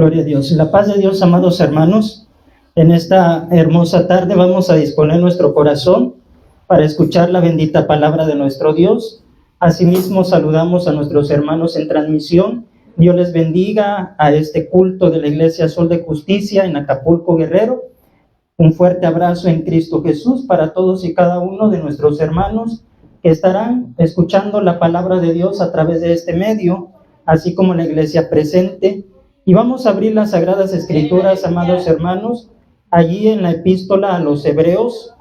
Gloria a Dios. La paz de Dios, amados hermanos. En esta hermosa tarde vamos a disponer nuestro corazón para escuchar la bendita palabra de nuestro Dios. Asimismo, saludamos a nuestros hermanos en transmisión. Dios les bendiga a este culto de la Iglesia Sol de Justicia en Acapulco, Guerrero. Un fuerte abrazo en Cristo Jesús para todos y cada uno de nuestros hermanos que estarán escuchando la palabra de Dios a través de este medio, así como la iglesia presente. Y vamos a abrir las Sagradas Escrituras, amados hermanos, allí en la epístola a los Hebreos.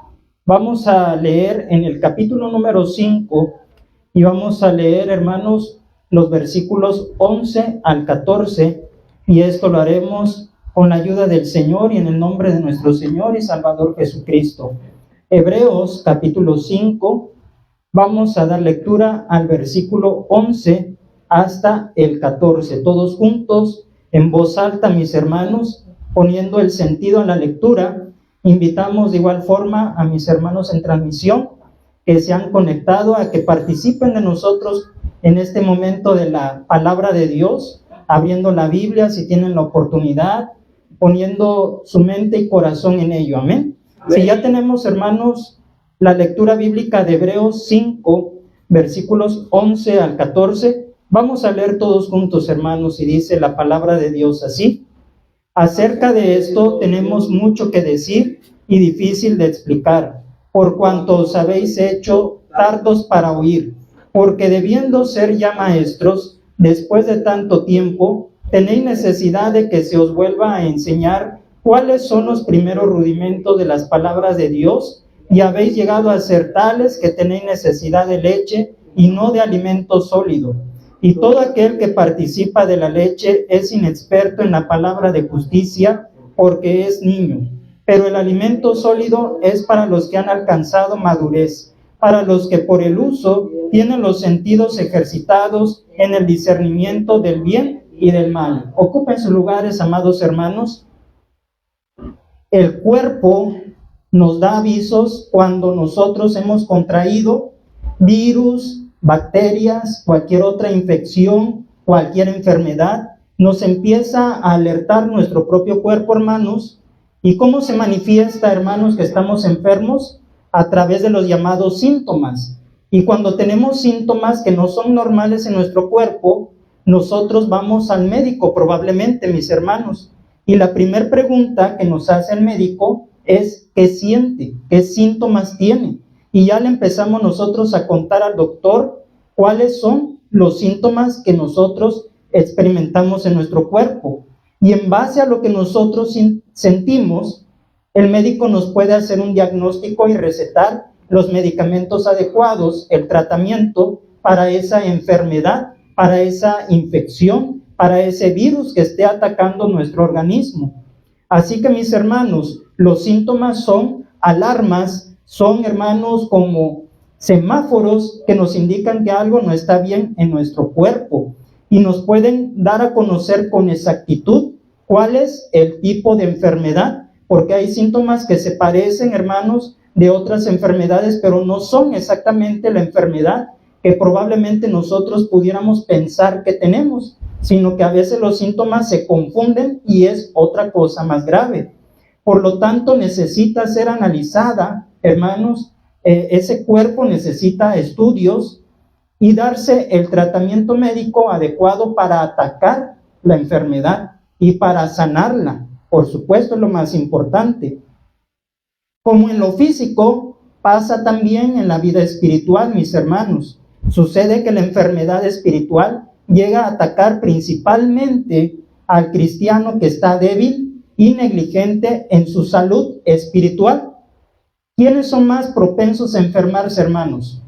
Vamos a leer en el capítulo número 5 y vamos a leer, hermanos, los versículos 11 al 14, y esto lo haremos con la ayuda del Señor y en el nombre de nuestro Señor y Salvador Jesucristo. Hebreos capítulo 5, vamos a dar lectura al versículo 11 hasta el 14, todos juntos, en voz alta, mis hermanos, poniendo el sentido a la lectura. Invitamos de igual forma a mis hermanos en transmisión que se han conectado a que participen de nosotros en este momento de la palabra de Dios, abriendo la Biblia si tienen la oportunidad, poniendo su mente y corazón en ello. Amén. Si ya tenemos, hermanos, la lectura bíblica de Hebreos 5, versículos 11 al 14, vamos a leer todos juntos, hermanos, y dice la palabra de Dios así. Acerca de esto tenemos mucho que decir y difícil de explicar, por cuanto os habéis hecho tardos para oír, porque debiendo ser ya maestros, después de tanto tiempo, tenéis necesidad de que se os vuelva a enseñar cuáles son los primeros rudimentos de las palabras de Dios, y habéis llegado a ser tales que tenéis necesidad de leche y no de alimento sólido. Y todo aquel que participa de la leche es inexperto en la palabra de justicia, porque es niño. Pero el alimento sólido es para los que han alcanzado madurez, para los que por el uso tienen los sentidos ejercitados en el discernimiento del bien y del mal. Ocupen sus lugares, amados hermanos. El cuerpo nos da avisos cuando nosotros hemos contraído virus, bacterias, cualquier otra infección, cualquier enfermedad. Nos empieza a alertar nuestro propio cuerpo, hermanos. ¿Y cómo se manifiesta, hermanos, que estamos enfermos? A través de los llamados síntomas. Y cuando tenemos síntomas que no son normales en nuestro cuerpo, nosotros vamos al médico, probablemente, mis hermanos. Y la primera pregunta que nos hace el médico es ¿qué siente? ¿Qué síntomas tiene? Y ya le empezamos nosotros a contar al doctor cuáles son los síntomas que nosotros experimentamos en nuestro cuerpo. Y en base a lo que nosotros sentimos, el médico nos puede hacer un diagnóstico y recetar los medicamentos adecuados, el tratamiento para esa enfermedad, para esa infección, para ese virus que esté atacando nuestro organismo. Así que, mis hermanos, los síntomas son alarmas, son, hermanos, como semáforos que nos indican que algo no está bien en nuestro cuerpo y nos pueden dar a conocer con exactitud cuál es el tipo de enfermedad, porque hay síntomas que se parecen, hermanos, de otras enfermedades, pero no son exactamente la enfermedad que probablemente nosotros pudiéramos pensar que tenemos, sino que a veces los síntomas se confunden y es otra cosa más grave. Por lo tanto, necesita ser analizada, hermanos, ese cuerpo necesita estudios y darse el tratamiento médico adecuado para atacar la enfermedad y para sanarla. Por supuesto, es lo más importante. Como en lo físico, pasa también en la vida espiritual, mis hermanos. Sucede que la enfermedad espiritual llega a atacar principalmente al cristiano que está débil y negligente en su salud espiritual. ¿Quiénes son más propensos a enfermarse, hermanos?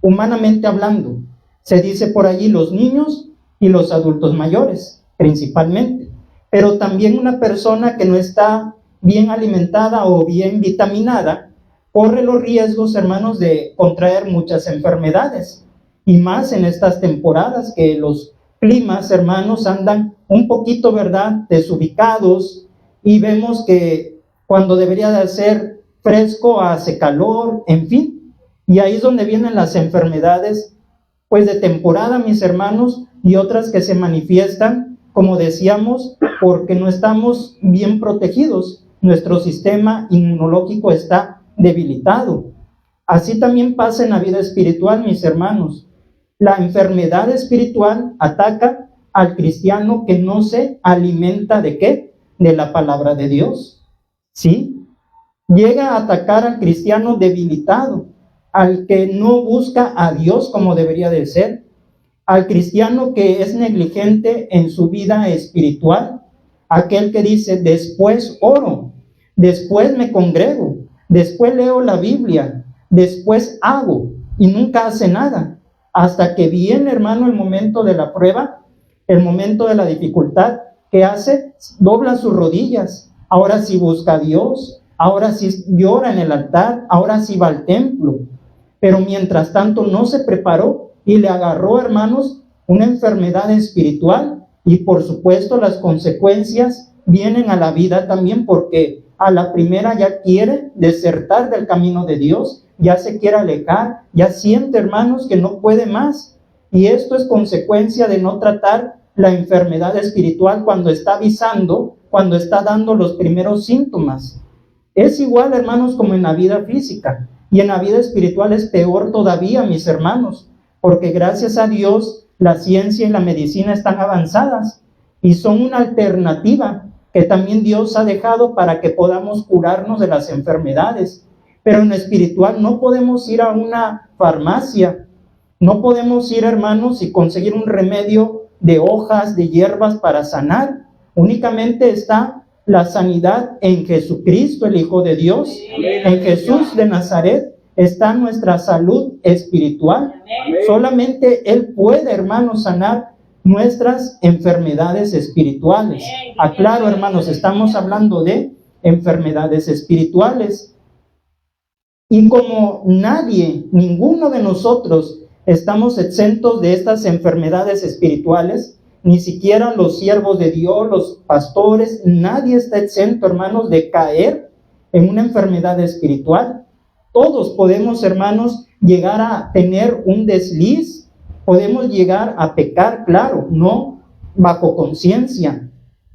Humanamente hablando, se dice por allí los niños y los adultos mayores, principalmente. Pero también una persona que no está bien alimentada o bien vitaminada corre los riesgos, hermanos, de contraer muchas enfermedades. Y más en estas temporadas que los climas, hermanos, andan un poquito, ¿verdad?, desubicados, y vemos que cuando debería de ser fresco hace calor, en fin, y ahí es donde vienen las enfermedades, pues de temporada, mis hermanos, y otras que se manifiestan como decíamos, porque no estamos bien protegidos. Nuestro sistema inmunológico está debilitado. Así también pasa en la vida espiritual, mis hermanos. La enfermedad espiritual ataca al cristiano que no se alimenta ¿de qué? De la palabra de Dios. ¿Sí? Llega a atacar al cristiano debilitado, al que no busca a Dios como debería de ser, al cristiano que es negligente en su vida espiritual, aquel que dice, después oro, después me congrego, después leo la Biblia, después hago, y nunca hace nada, hasta que viene, hermano, el momento de la prueba, el momento de la dificultad. ¿Qué hace? Dobla sus rodillas, ahora sí busca a Dios, ahora sí llora en el altar, ahora sí va al templo, pero mientras tanto no se preparó y le agarró, hermanos, una enfermedad espiritual, y por supuesto las consecuencias vienen a la vida también, porque a la primera ya quiere desertar del camino de Dios, ya se quiere alejar, ya siente, hermanos, que no puede más, y esto es consecuencia de no tratar la enfermedad espiritual cuando está avisando, cuando está dando los primeros síntomas. Es igual, hermanos, como en la vida física, y en la vida espiritual es peor todavía, mis hermanos, porque gracias a Dios la ciencia y la medicina están avanzadas y son una alternativa que también Dios ha dejado para que podamos curarnos de las enfermedades. Pero en lo espiritual no podemos ir a una farmacia, no podemos ir, hermanos, y conseguir un remedio de hojas, de hierbas para sanar. Únicamente está la sanidad en Jesucristo, el Hijo de Dios. En Jesús de Nazaret está nuestra salud espiritual. Solamente Él puede, hermanos, sanar nuestras enfermedades espirituales. Aclaro, hermanos, estamos hablando de enfermedades espirituales. Y como nadie, ninguno de nosotros estamos exentos de estas enfermedades espirituales, ni siquiera los siervos de Dios, los pastores, nadie está exento, hermanos, de caer en una enfermedad espiritual. Todos podemos, hermanos, llegar a tener un desliz, podemos llegar a pecar, claro, no bajo conciencia.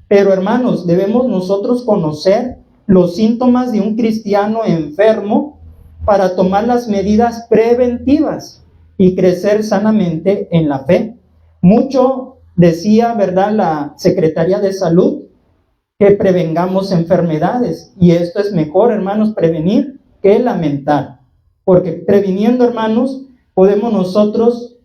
Pero, hermanos, debemos nosotros conocer los síntomas de un cristiano enfermo para tomar las medidas preventivas y crecer sanamente en la fe. Mucho decía, ¿verdad?, la Secretaría de Salud, que prevengamos enfermedades, y esto es mejor, hermanos, prevenir que lamentar, porque previniendo, hermanos, podemos nosotros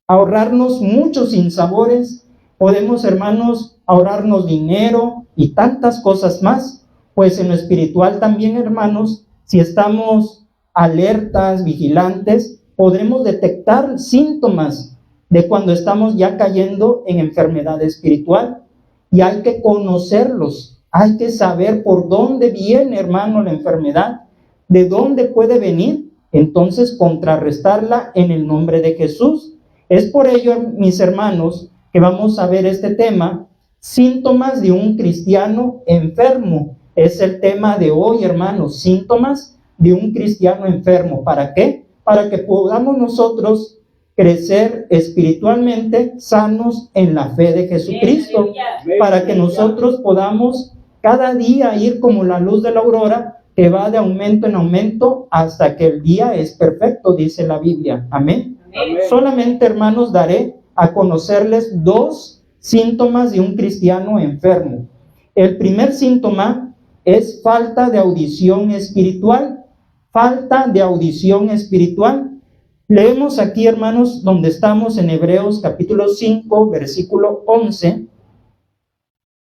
ahorrarnos muchos sinsabores, podemos, hermanos, ahorrarnos dinero y tantas cosas más. Pues en lo espiritual también, hermanos, si estamos alertas, vigilantes, podremos detectar síntomas de cuando estamos ya cayendo en enfermedad espiritual, y hay que conocerlos, hay que saber por dónde viene, hermano, la enfermedad, de dónde puede venir, entonces contrarrestarla en el nombre de Jesús. Es por ello, mis hermanos, que vamos a ver este tema, síntomas de un cristiano enfermo. Es el tema de hoy, hermanos, síntomas de un cristiano enfermo. ¿Para qué? Para que podamos nosotros crecer espiritualmente sanos en la fe de Jesucristo, para que nosotros podamos cada día ir como la luz de la aurora, que va de aumento en aumento hasta que el día es perfecto, dice la Biblia. Amén. Amén. Solamente, hermanos, daré a conocerles 2 síntomas de un cristiano enfermo. El primer síntoma es falta de audición espiritual. Falta de audición espiritual. Leemos aquí, hermanos, donde estamos en Hebreos capítulo 5, versículo 11.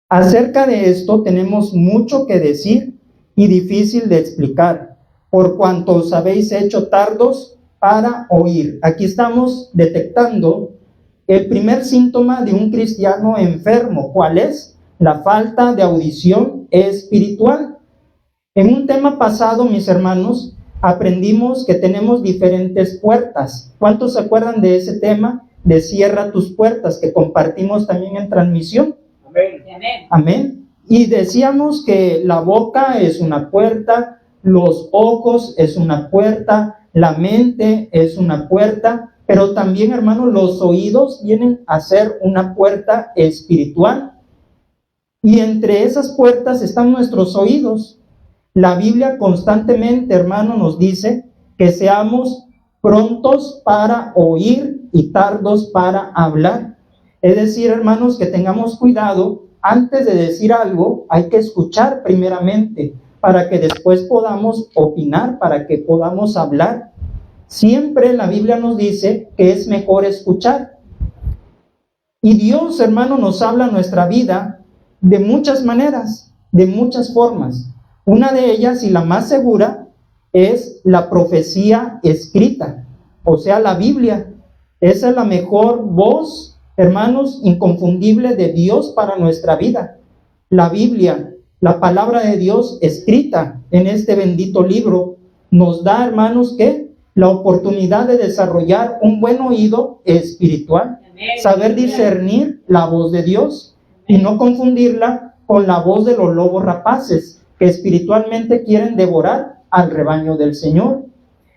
Acerca de esto tenemos mucho que decir y difícil de explicar, por cuanto os habéis hecho tardos para oír. Aquí estamos detectando el primer síntoma de un cristiano enfermo. ¿Cuál es? La falta de audición espiritual. En un tema pasado, mis hermanos, aprendimos que tenemos diferentes puertas. ¿Cuántos se acuerdan de ese tema de cierra tus puertas, que compartimos también en transmisión? Amén. Amén. Y decíamos que la boca es una puerta, los ojos es una puerta, la mente es una puerta, pero también, hermanos, los oídos vienen a ser una puerta espiritual. Y entre esas puertas están nuestros oídos. La Biblia constantemente, hermano, nos dice que seamos prontos para oír y tardos para hablar. Es decir, hermanos, que tengamos cuidado. Antes de decir algo, hay que escuchar primeramente, para que después podamos opinar, para que podamos hablar. Siempre la Biblia nos dice que es mejor escuchar. Y Dios, hermano, nos habla en nuestra vida de muchas maneras, de muchas formas. Una de ellas, y la más segura, es la profecía escrita, o sea, la Biblia. Esa es la mejor voz, hermanos, inconfundible de Dios para nuestra vida. La Biblia, la palabra de Dios escrita en este bendito libro, nos da, hermanos, ¿qué? La oportunidad de desarrollar un buen oído espiritual, saber discernir la voz de Dios y no confundirla con la voz de los lobos rapaces que espiritualmente quieren devorar al rebaño del Señor.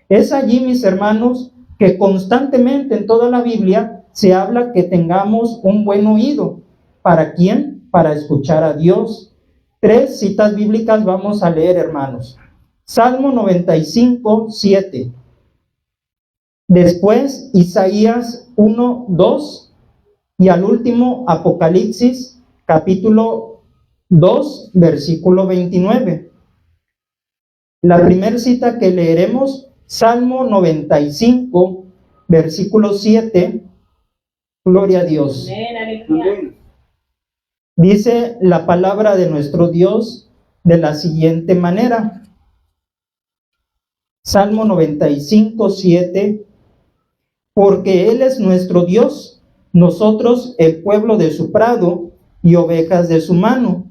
Es allí, mis hermanos, que constantemente en toda la Biblia se habla que tengamos un buen oído. ¿Para quién? Para escuchar a Dios. 3 citas bíblicas vamos a leer, hermanos. Salmo 95, 7. Después Isaías 1, 2 y al último Apocalipsis capítulo 2, versículo 29. La primera cita que leeremos, Salmo 95, versículo 7. Gloria a Dios. Amén. Dice la palabra de nuestro Dios de la siguiente manera. Salmo 95, 7. Porque Él es nuestro Dios, nosotros el pueblo de su prado y ovejas de su mano.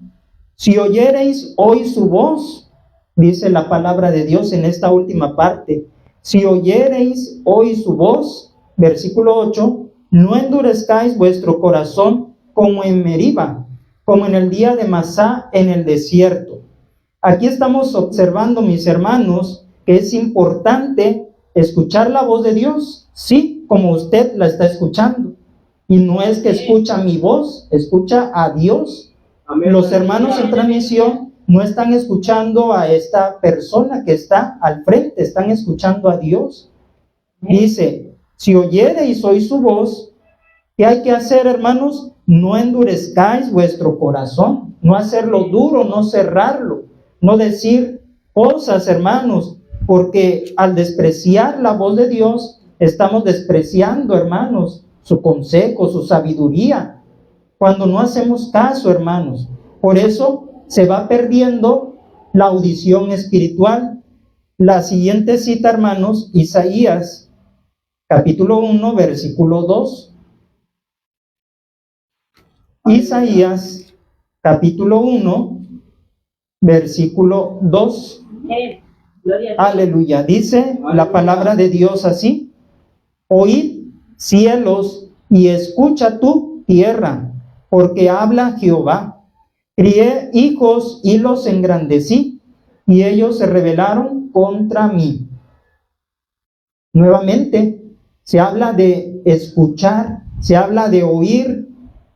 Si oyereis hoy su voz, dice la palabra de Dios en esta última parte, si oyereis hoy su voz, versículo 8, no endurezcáis vuestro corazón como en Meriba, como en el día de Masá en el desierto. Aquí estamos observando, mis hermanos, que es importante escuchar la voz de Dios, sí, como usted la está escuchando. Y no es que escucha mi voz, escucha a Dios. Amén. Los hermanos en transmisión no están escuchando a esta persona que está al frente, están escuchando a Dios. Dice, si oyereis hoy su voz, ¿qué hay que hacer, hermanos? No endurezcáis vuestro corazón, no hacerlo duro, no cerrarlo, no decir cosas, hermanos, porque al despreciar la voz de Dios, estamos despreciando, hermanos, su consejo, su sabiduría, cuando no hacemos caso, hermanos. Por eso se va perdiendo la audición espiritual. La siguiente cita, hermanos, Isaías, capítulo 1, versículo 2. Isaías, capítulo 1, versículo 2. Aleluya. Dice la palabra de Dios así: oíd, cielos, y escucha tú, tierra, porque habla Jehová. Crié hijos y los engrandecí, y ellos se rebelaron contra mí. Nuevamente, se habla de escuchar, se habla de oír.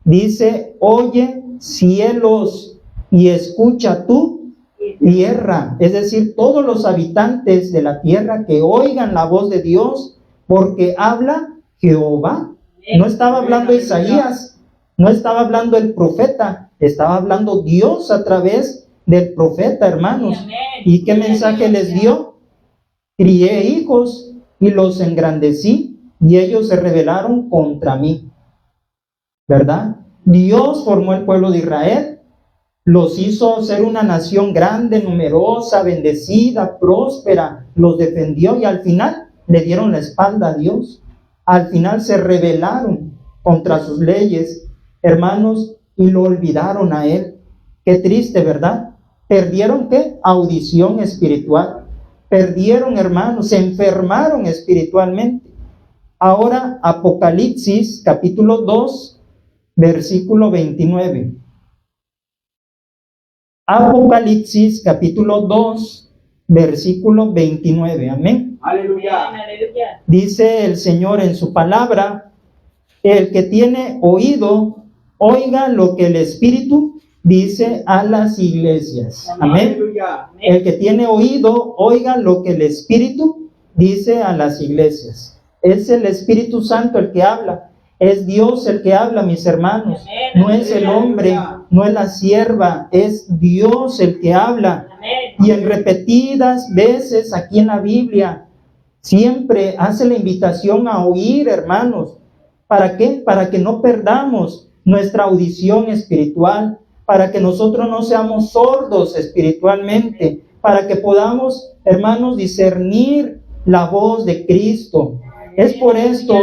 Dice, oye, cielos, y escucha tú, tierra. Es decir, todos los habitantes de la tierra que oigan la voz de Dios, porque habla Jehová. No estaba hablando Isaías, no estaba hablando el profeta, estaba hablando Dios a través del profeta, hermanos. ¿Y qué mensaje les dio? Crié hijos y los engrandecí, y ellos se rebelaron contra mí. ¿Verdad? Dios formó el pueblo de Israel, los hizo ser una nación grande, numerosa, bendecida, próspera, los defendió y al final le dieron la espalda a Dios. Al final se rebelaron contra sus leyes, hermanos, y lo olvidaron a Él. Qué triste, ¿verdad? Perdieron, ¿qué? Audición espiritual. Perdieron, hermanos, se enfermaron espiritualmente. Ahora, Apocalipsis, capítulo 2, versículo 29. Apocalipsis, capítulo 2, versículo 29. Amén. Aleluya. Dice el Señor en su palabra: el que tiene oído, oiga lo que el Espíritu dice a las iglesias. Amén. Aleluya. El que tiene oído, oiga lo que el Espíritu dice a las iglesias. Es el Espíritu Santo el que habla. Es Dios el que habla, mis hermanos. No es el hombre, no es la sierva, es Dios el que habla. Y en repetidas veces aquí en la Biblia siempre hace la invitación a oír, hermanos. ¿Para qué? Para que no perdamos nuestra audición espiritual, para que nosotros no seamos sordos espiritualmente, para que podamos, hermanos, discernir la voz de Cristo. Es por esto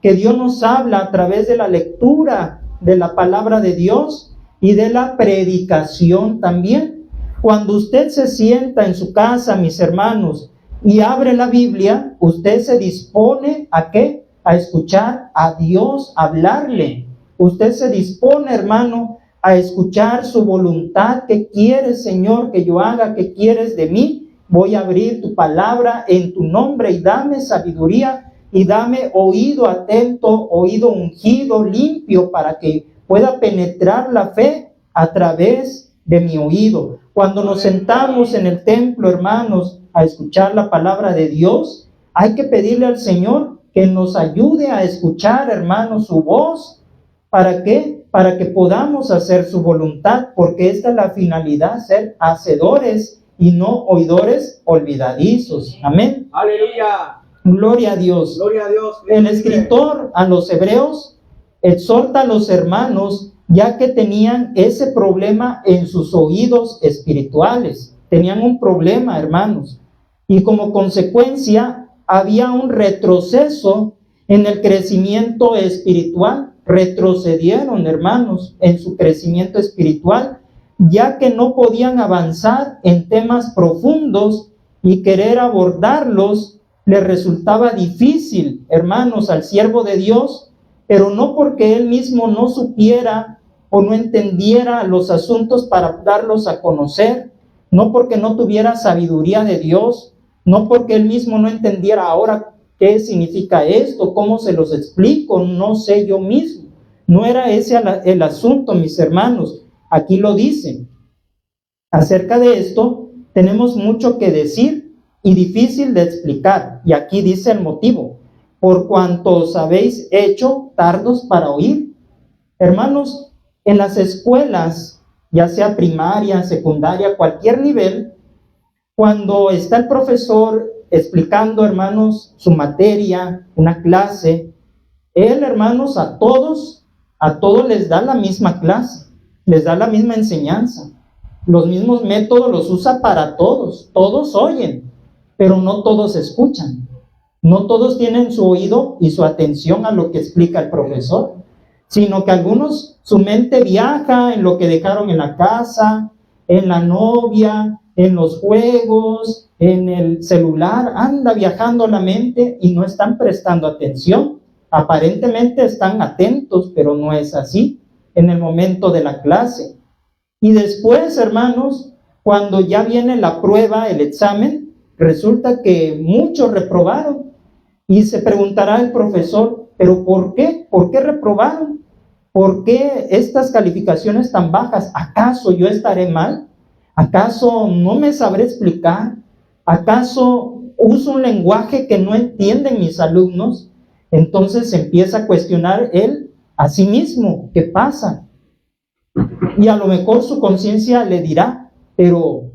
que Dios nos habla a través de la lectura de la palabra de Dios y de la predicación también. Cuando usted se sienta en su casa, mis hermanos, y abre la Biblia, usted se dispone ¿a qué? A escuchar a Dios hablarle. Usted se dispone, hermano, a escuchar su voluntad. ¿Qué quieres, Señor, que yo haga? ¿Qué quieres de mí? Voy a abrir tu palabra en tu nombre y dame sabiduría y dame oído atento, oído ungido, limpio, para que pueda penetrar la fe a través de mi oído. Cuando nos sentamos en el templo, hermanos, a escuchar la palabra de Dios, hay que pedirle al Señor que nos ayude a escuchar, hermanos, su voz. ¿Para qué? Para que podamos hacer su voluntad, porque esta es la finalidad, ser hacedores y no oidores olvidadizos. Amén. Aleluya. Gloria a Dios. Gloria a Dios. El escritor a los hebreos exhorta a los hermanos, ya que tenían ese problema en sus oídos espirituales. Tenían un problema, hermanos. Y como consecuencia, había un retroceso en el crecimiento espiritual. Retrocedieron, hermanos, en su crecimiento espiritual, ya que no podían avanzar en temas profundos y querer abordarlos le resultaba difícil, hermanos, al siervo de Dios, pero no porque él mismo no supiera o no entendiera los asuntos para darlos a conocer, no porque no tuviera sabiduría de Dios, no porque él mismo no entendiera ahora qué significa esto, cómo se los explico, no sé yo mismo. No era ese el asunto, mis hermanos. Aquí lo dicen. Acerca de esto tenemos mucho que decir y difícil de explicar. Y aquí dice el motivo: por cuanto os habéis hecho tardos para oír. Hermanos, en las escuelas, ya sea primaria, secundaria, cualquier nivel, cuando está el profesor explicando, hermanos, su materia, una clase, él, hermanos, a todos les da la misma clase, les da la misma enseñanza, los mismos métodos los usa para todos. Todos oyen, pero no todos escuchan. No todos tienen su oído y su atención a lo que explica el profesor, sino que algunos, su mente viaja en lo que dejaron en la casa, en la novia, en los juegos, en el celular, anda viajando la mente y no están prestando atención. Aparentemente están atentos, pero no es así en el momento de la clase. Y después, hermanos, cuando ya viene la prueba, el examen, resulta que muchos reprobaron. Y se preguntará el profesor, ¿pero por qué? ¿Por qué reprobaron? ¿Por qué estas calificaciones tan bajas? ¿Acaso yo estaré mal? ¿Acaso no me sabré explicar? ¿Acaso uso un lenguaje que no entienden mis alumnos? Entonces empieza a cuestionar él a sí mismo, ¿qué pasa? Y a lo mejor su conciencia le dirá, pero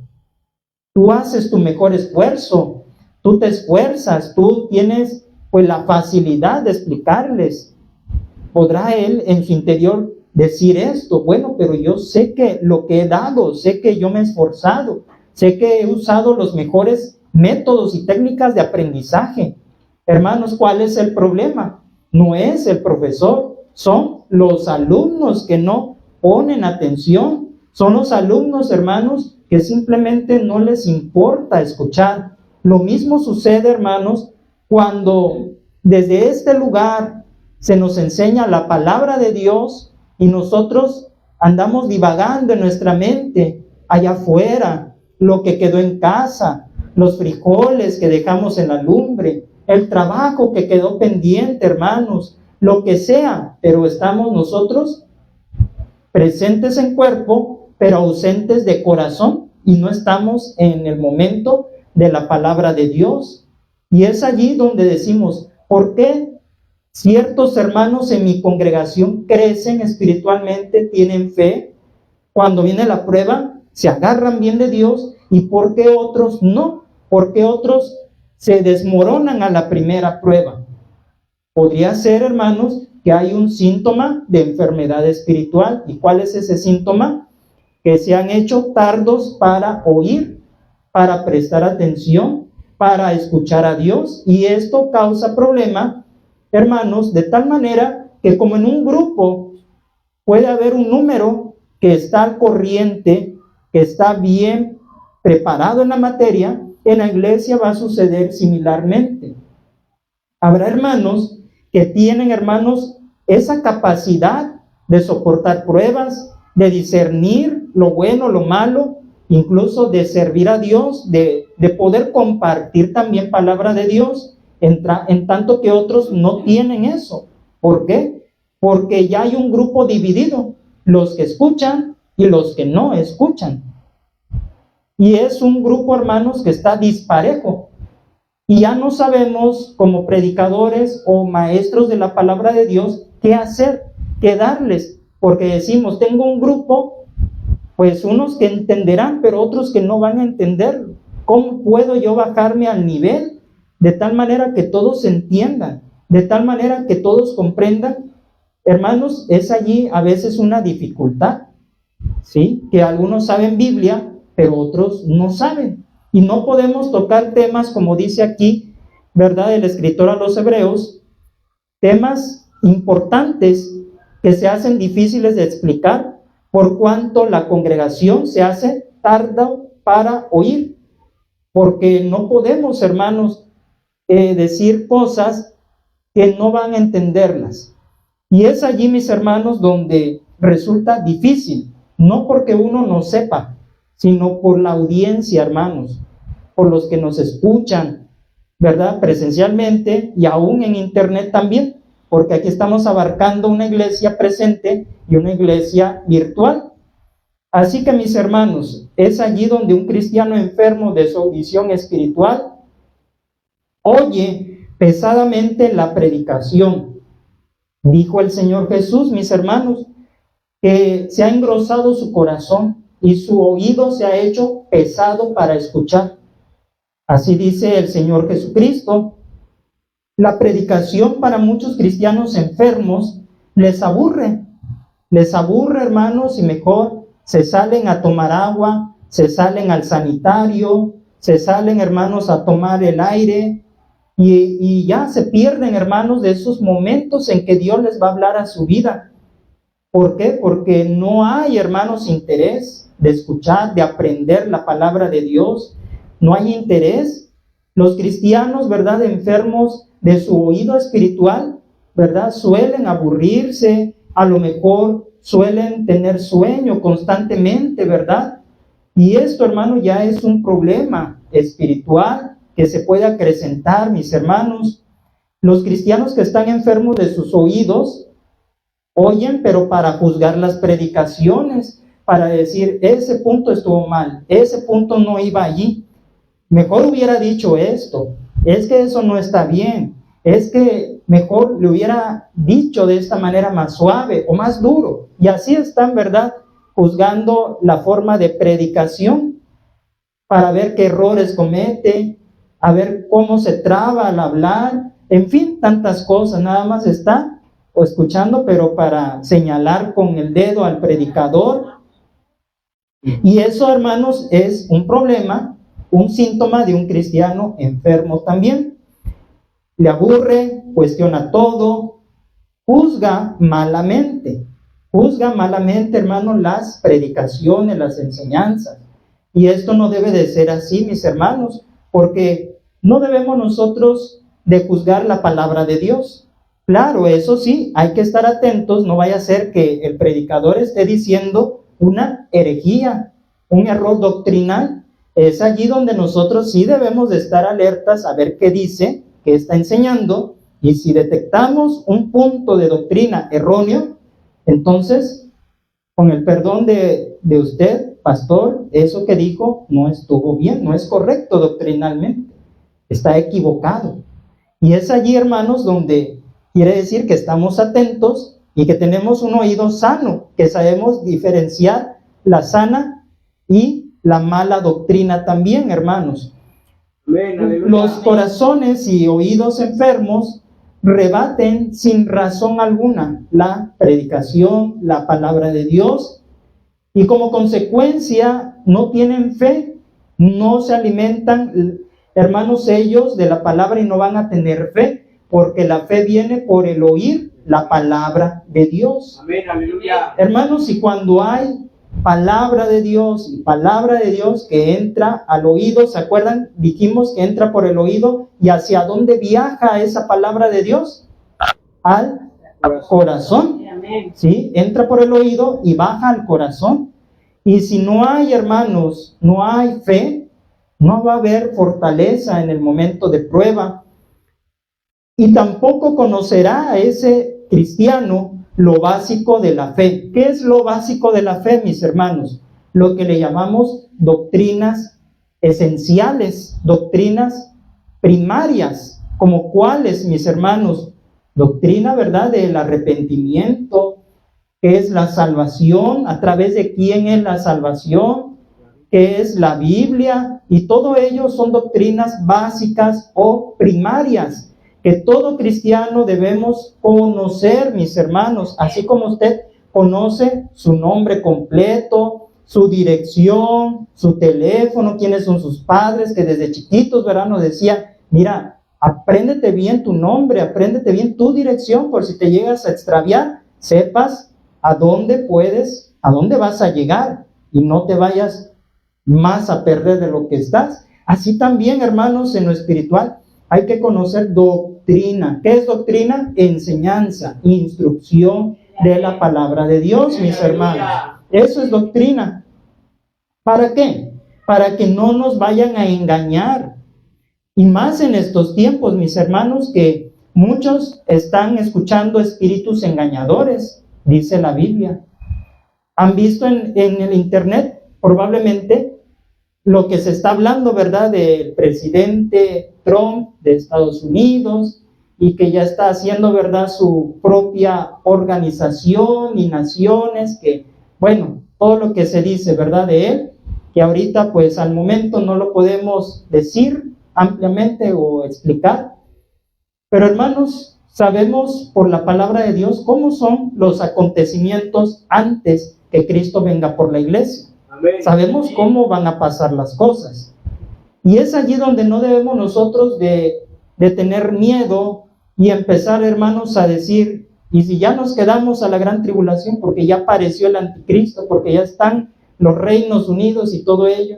tú haces tu mejor esfuerzo, tú te esfuerzas, tú tienes pues la facilidad de explicarles. ¿Podrá él en su interior decir esto? Bueno, pero yo sé que lo que he dado, sé que yo me he esforzado, sé que he usado los mejores métodos y técnicas de aprendizaje. Hermanos, ¿cuál es el problema? No es el profesor, son los alumnos que no ponen atención, son los alumnos, hermanos, que simplemente no les importa escuchar. Lo mismo sucede, hermanos, cuando desde este lugar se nos enseña la palabra de Dios y nosotros andamos divagando en nuestra mente allá afuera, lo que quedó en casa, los frijoles que dejamos en la lumbre, el trabajo que quedó pendiente, hermanos, lo que sea, pero estamos nosotros presentes en cuerpo, pero ausentes de corazón, y no estamos en el momento de la palabra de Dios. Y es allí donde decimos, ¿por qué ciertos hermanos en mi congregación crecen espiritualmente, tienen fe? Cuando viene la prueba, se agarran bien de Dios, y ¿por qué otros no? ¿Por qué otros se desmoronan a la primera prueba? Podría ser, hermanos, que hay un síntoma de enfermedad espiritual. ¿Y cuál es ese síntoma? Que se han hecho tardos para oír, para prestar atención, para escuchar a Dios. Y esto causa problema, hermanos, de tal manera que como en un grupo puede haber un número que está al corriente, que está bien preparado en la materia, en la iglesia va a suceder similarmente. Habrá hermanos que tienen, hermanos, esa capacidad de soportar pruebas, de discernir lo bueno, lo malo, incluso de servir a Dios, de poder compartir también palabra de Dios, en tanto que otros no tienen eso. ¿Por qué? Porque ya hay un grupo dividido, los que escuchan y los que no escuchan. Y es un grupo, hermanos, que está disparejo. Y ya no sabemos, como predicadores o maestros de la palabra de Dios, qué hacer, qué darles. Porque decimos, tengo un grupo, pues unos que entenderán, pero otros que no van a entender. ¿Cómo puedo yo bajarme al nivel de tal manera que todos entiendan, de tal manera que todos comprendan? Hermanos, es allí a veces una dificultad, ¿sí? Que algunos saben Biblia, pero otros no saben. Y no podemos tocar temas, como dice aquí, ¿verdad?, el escritor a los Hebreos, temas importantes que se hacen difíciles de explicar, por cuanto la congregación se hace tarda para oír. Porque no podemos, hermanos, decir cosas que no van a entenderlas. Y es allí, mis hermanos, donde resulta difícil, no porque uno no sepa, sino por la audiencia, hermanos, por los que nos escuchan, ¿verdad?, presencialmente y aún en internet también, porque aquí estamos abarcando una iglesia presente y una iglesia virtual. Así que, mis hermanos, es allí donde un cristiano enfermo de su audición espiritual oye pesadamente la predicación. Dijo el Señor Jesús, mis hermanos, que se ha engrosado su corazón y su oído se ha hecho pesado para escuchar. Así dice el Señor Jesucristo. La predicación para muchos cristianos enfermos les aburre, hermanos, y mejor se salen a tomar agua, se salen al sanitario, se salen, hermanos, a tomar el aire, y ya se pierden, hermanos, de esos momentos en que Dios les va a hablar a su vida. ¿Por qué? Porque no hay, hermanos, interés de escuchar, de aprender la palabra de Dios. No hay interés. Los cristianos, ¿verdad?, enfermos de su oído espiritual, ¿verdad?, suelen aburrirse, a lo mejor suelen tener sueño constantemente, ¿verdad? Y esto, hermano, ya es un problema espiritual que se puede acrecentar, mis hermanos. Los cristianos que están enfermos de sus oídos oyen, pero para juzgar las predicaciones, para decir, ese punto estuvo mal, ese punto no iba allí. Mejor hubiera dicho esto, es que eso no está bien, es que mejor le hubiera dicho de esta manera más suave o más duro. Y así están, ¿verdad?, juzgando la forma de predicación para ver qué errores comete, a ver cómo se traba al hablar, en fin, tantas cosas. Nada más está o escuchando, pero para señalar con el dedo al predicador. Y eso, hermanos, es un problema, un síntoma de un cristiano enfermo también. Le aburre, cuestiona todo, juzga malamente, hermanos, las predicaciones, las enseñanzas. Y esto no debe de ser así, mis hermanos, porque no debemos nosotros de juzgar la palabra de Dios. Claro, eso sí, hay que estar atentos, no vaya a ser que el predicador esté diciendo una herejía, un error doctrinal, es allí donde nosotros sí debemos de estar alertas a ver qué dice, qué está enseñando, y si detectamos un punto de doctrina erróneo, entonces, con el perdón de usted, pastor, eso que dijo no estuvo bien, no es correcto doctrinalmente, está equivocado. Y es allí, hermanos, donde quiere decir que estamos atentos y que tenemos un oído sano, que sabemos diferenciar la sana y la mala doctrina también, hermanos. Los corazones y oídos enfermos rebaten sin razón alguna la predicación, la palabra de Dios, y como consecuencia no tienen fe, no se alimentan, hermanos, ellos de la palabra y no van a tener fe, porque la fe viene por el oír la palabra de Dios. Amén, aleluya. Hermanos, y cuando hay palabra de Dios y palabra de Dios que entra al oído, ¿se acuerdan? Dijimos que entra por el oído, y ¿hacia dónde viaja esa palabra de Dios? Al corazón. ¿Sí? Entra por el oído y baja al corazón. Y si no hay, hermanos, no hay fe, no va a haber fortaleza en el momento de prueba. Y tampoco conocerá a ese cristiano lo básico de la fe. ¿Qué es lo básico de la fe, mis hermanos? Lo que le llamamos doctrinas esenciales, doctrinas primarias, como cuáles, mis hermanos. Doctrina, ¿verdad?, del arrepentimiento, que es la salvación, a través de quién es la salvación, que es la Biblia, y todo ello son doctrinas básicas o primarias que todo cristiano debemos conocer, mis hermanos, así como usted conoce su nombre completo, su dirección, su teléfono, quiénes son sus padres, que desde chiquitos, ¿verdad?, nos decía, mira, apréndete bien tu nombre, apréndete bien tu dirección, por si te llegas a extraviar, sepas a dónde vas a llegar, y no te vayas más a perder de lo que estás. Así también, hermanos, en lo espiritual, hay que conocer doctrina. ¿Qué es doctrina? Enseñanza, instrucción de la palabra de Dios, mis hermanos. Eso es doctrina. ¿Para qué? Para que no nos vayan a engañar. Y más en estos tiempos, mis hermanos, que muchos están escuchando espíritus engañadores, dice la Biblia. Han visto en el internet probablemente lo que se está hablando, ¿verdad?, del presidente Trump de Estados Unidos, y que ya está haciendo, ¿verdad?, su propia organización y naciones, que, bueno, todo lo que se dice, ¿verdad?, de él, que ahorita, pues, al momento no lo podemos decir ampliamente o explicar. Pero, hermanos, sabemos por la palabra de Dios cómo son los acontecimientos antes que Cristo venga por la iglesia. Sabemos cómo van a pasar las cosas. Y es allí donde no debemos nosotros de tener miedo y empezar, hermanos, a decir, y si ya nos quedamos a la gran tribulación, porque ya apareció el anticristo, porque ya están los reinos unidos y todo ello.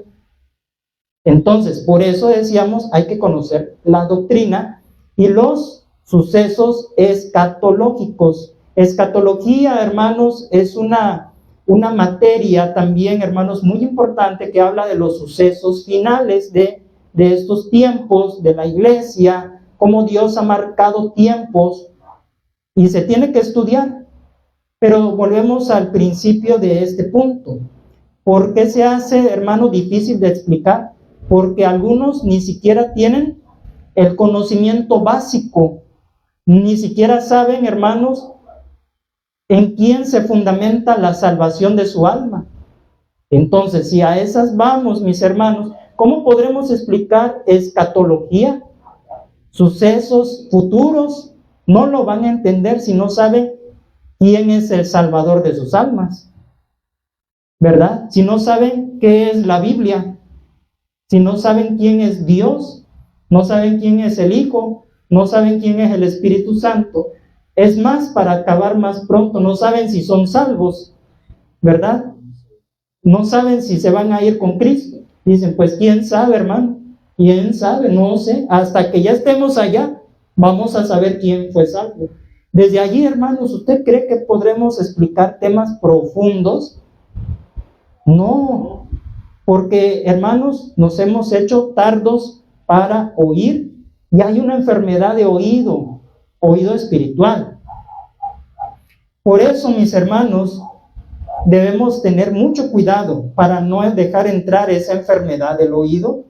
Entonces, por eso decíamos, hay que conocer la doctrina y los sucesos escatológicos. Escatología, hermanos, es una materia también, hermanos, muy importante, que habla de los sucesos finales de estos tiempos de la iglesia, cómo Dios ha marcado tiempos y se tiene que estudiar. Pero volvemos al principio de este punto. ¿Por qué se hace, hermano, difícil de explicar? Porque algunos ni siquiera tienen el conocimiento básico, ni siquiera saben, hermanos, en quién se fundamenta la salvación de su alma. Entonces, si a esas vamos, mis hermanos, ¿cómo podremos explicar escatología? Sucesos futuros, no lo van a entender si no saben quién es el Salvador de sus almas, ¿verdad? Si no saben qué es la Biblia, si no saben quién es Dios, no saben quién es el Hijo, no saben quién es el Espíritu Santo. Es más, para acabar más pronto, no saben si son salvos, ¿verdad? No saben si se van a ir con Cristo. Dicen, pues, ¿quién sabe, hermano? ¿Quién sabe? No sé. Hasta que ya estemos allá, vamos a saber quién fue salvo. Desde allí, hermanos, ¿usted cree que podremos explicar temas profundos? No. Porque, hermanos, nos hemos hecho tardos para oír y hay una enfermedad de oído espiritual. Por eso, mis hermanos, debemos tener mucho cuidado para no dejar entrar esa enfermedad del oído.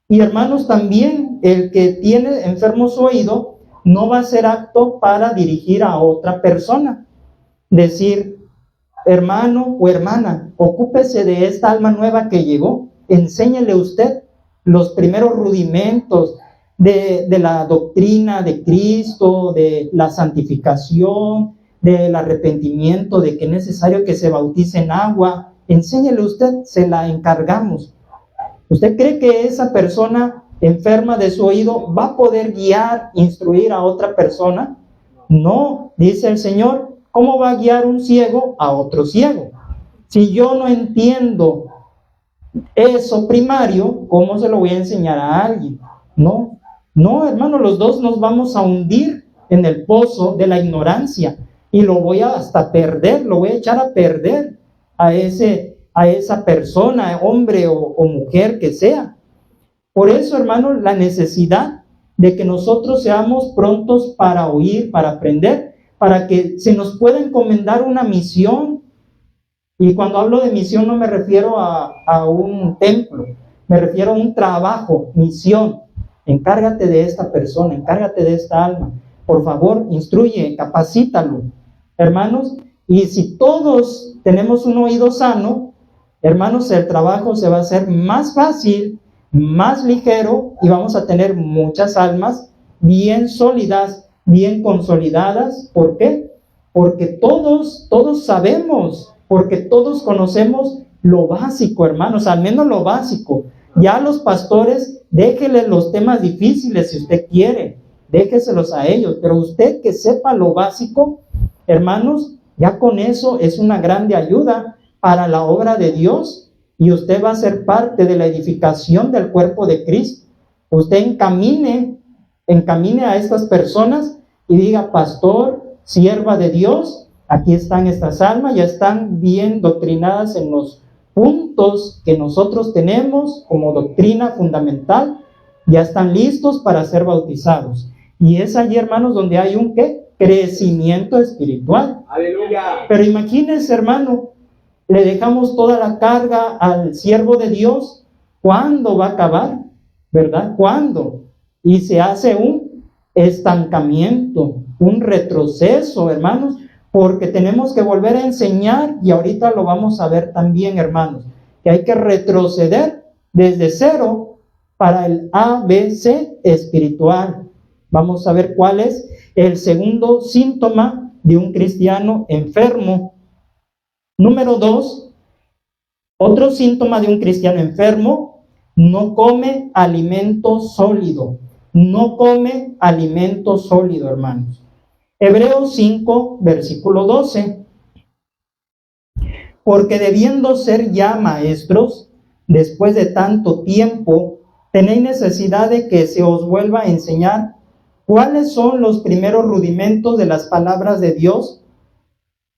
Y hermanos, también el que tiene enfermo su oído no va a ser apto para dirigir a otra persona. Decir, hermano o hermana, ocúpese de esta alma nueva que llegó, enséñele usted los primeros rudimentos de la doctrina de Cristo, de la santificación, del arrepentimiento, de que es necesario que se bautice en agua. Enséñele usted, se la encargamos. ¿Usted cree que esa persona enferma de su oído va a poder guiar, instruir a otra persona? No, dice el Señor, ¿cómo va a guiar un ciego a otro ciego? Si yo no entiendo eso primario, ¿cómo se lo voy a enseñar a alguien? No, hermano, los dos nos vamos a hundir en el pozo de la ignorancia y lo voy a hasta perder, lo voy a echar a perder a esa persona, hombre o mujer que sea. Por eso, hermano, la necesidad de que nosotros seamos prontos para oír, para aprender, para que se nos pueda encomendar una misión. Y cuando hablo de misión no me refiero a un templo, me refiero a un trabajo, misión. Encárgate de esta persona, encárgate de esta alma. Por favor, instruye, capacítalo. Hermanos, y si todos tenemos un oído sano, hermanos, el trabajo se va a hacer más fácil, más ligero, y vamos a tener muchas almas bien sólidas, bien consolidadas. ¿Por qué? Porque todos sabemos, porque todos conocemos lo básico, hermanos, al menos lo básico. Ya a los pastores, déjenles los temas difíciles si usted quiere, déjeselos a ellos, pero usted que sepa lo básico, hermanos, ya con eso es una grande ayuda para la obra de Dios, y usted va a ser parte de la edificación del cuerpo de Cristo. Usted encamine a estas personas y diga, pastor, sierva de Dios, aquí están estas almas, ya están bien doctrinadas en los puntos que nosotros tenemos como doctrina fundamental, ya están listos para ser bautizados. Y es allí, hermanos, donde hay un ¿qué? Crecimiento espiritual. Aleluya. Pero imagínense, hermano, le dejamos toda la carga al siervo de Dios. ¿Cuándo va a acabar? ¿Verdad? ¿Cuándo? Y se hace un estancamiento, un retroceso, hermanos, porque tenemos que volver a enseñar, y ahorita lo vamos a ver también, hermanos, que hay que retroceder desde cero para el ABC espiritual. Vamos a ver cuál es el segundo síntoma de un cristiano enfermo. Número 2, otro síntoma de un cristiano enfermo: no come alimento sólido. No come alimento sólido, hermanos. Hebreos 5, versículo 12. Porque debiendo ser ya maestros, después de tanto tiempo, tenéis necesidad de que se os vuelva a enseñar cuáles son los primeros rudimentos de las palabras de Dios,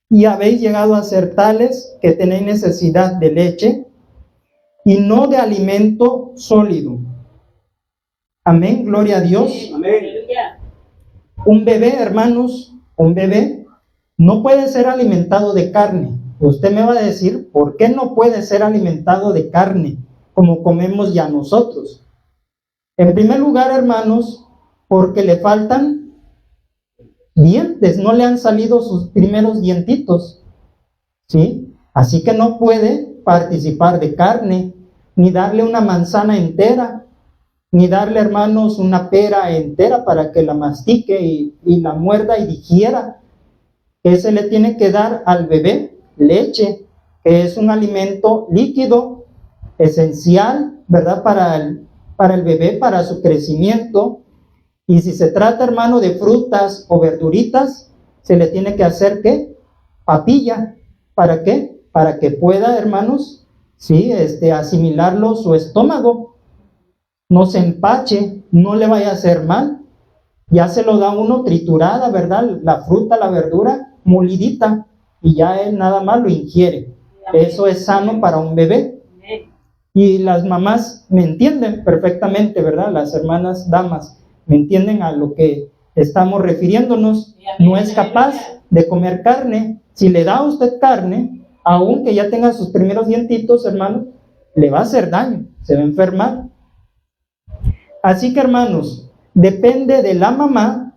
y habéis llegado a ser tales que tenéis necesidad de leche y no de alimento sólido. Amén, gloria a Dios. Amén. Un bebé, hermanos, un bebé no puede ser alimentado de carne. Usted me va a decir, ¿por qué no puede ser alimentado de carne como comemos ya nosotros? En primer lugar, hermanos, porque le faltan dientes, no le han salido sus primeros dientitos, ¿sí? Así que no puede participar de carne, ni darle una manzana entera, ni darle, hermanos, una pera entera para que la mastique y la muerda y digiera. Ese le tiene que dar al bebé leche, que es un alimento líquido, esencial, ¿verdad? Para el bebé, para su crecimiento. Y si se trata, hermano, de frutas o verduritas, se le tiene que hacer, ¿qué? Papilla. ¿Para qué? Para que pueda, hermanos, sí, asimilarlo su estómago, no se empache, no le vaya a hacer mal. Ya se lo da uno triturada, ¿verdad? La fruta, la verdura, molidita, y ya él nada más lo ingiere. Eso es sano para un bebé. Y las mamás me entienden perfectamente, ¿verdad? Las hermanas damas me entienden a lo que estamos refiriéndonos. No es capaz de comer carne. Si le da a usted carne, aunque ya tenga sus primeros dientitos, hermano, le va a hacer daño, se va a enfermar. Así que, hermanos, depende de la mamá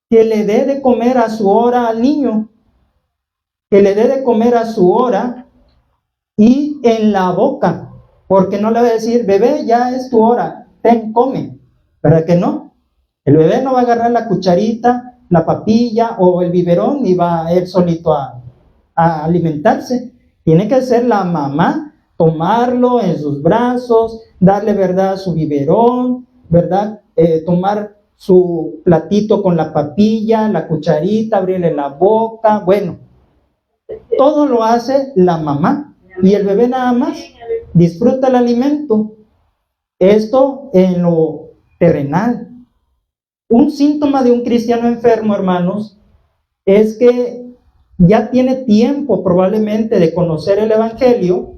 que le dé de comer a su hora al niño, que le dé de comer a su hora y en la boca, porque no le va a decir, bebé, ya es tu hora, ten, come, ¿verdad que no? El bebé no va a agarrar la cucharita, la papilla o el biberón y va a él solito a alimentarse. Tiene que ser la mamá, tomarlo en sus brazos, darle, ¿verdad?, su biberón, ¿verdad? Tomar su platito con la papilla, la cucharita, abrirle la boca, bueno, todo lo hace la mamá y el bebé nada más disfruta el alimento. Esto en lo terrenal. Un síntoma de un cristiano enfermo, hermanos, es que ya tiene tiempo probablemente de conocer el Evangelio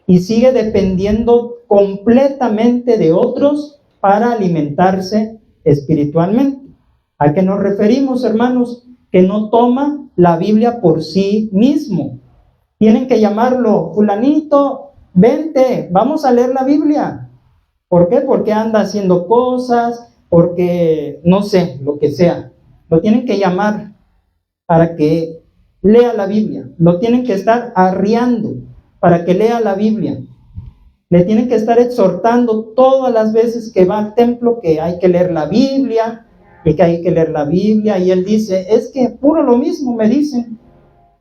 y sigue dependiendo completamente de otros para alimentarse espiritualmente. ¿A qué nos referimos, hermanos? Que no toma la Biblia por sí mismo. Tienen que llamarlo, fulanito, vente, vamos a leer la Biblia. ¿Por qué? Porque anda haciendo cosas, porque no sé, lo que sea. Lo tienen que llamar para que lea la Biblia. Lo tienen que estar arriando para que lea la Biblia. Le tienen que estar exhortando todas las veces que va al templo que hay que leer la Biblia y que hay que leer la Biblia. Y él dice, es que puro lo mismo me dicen,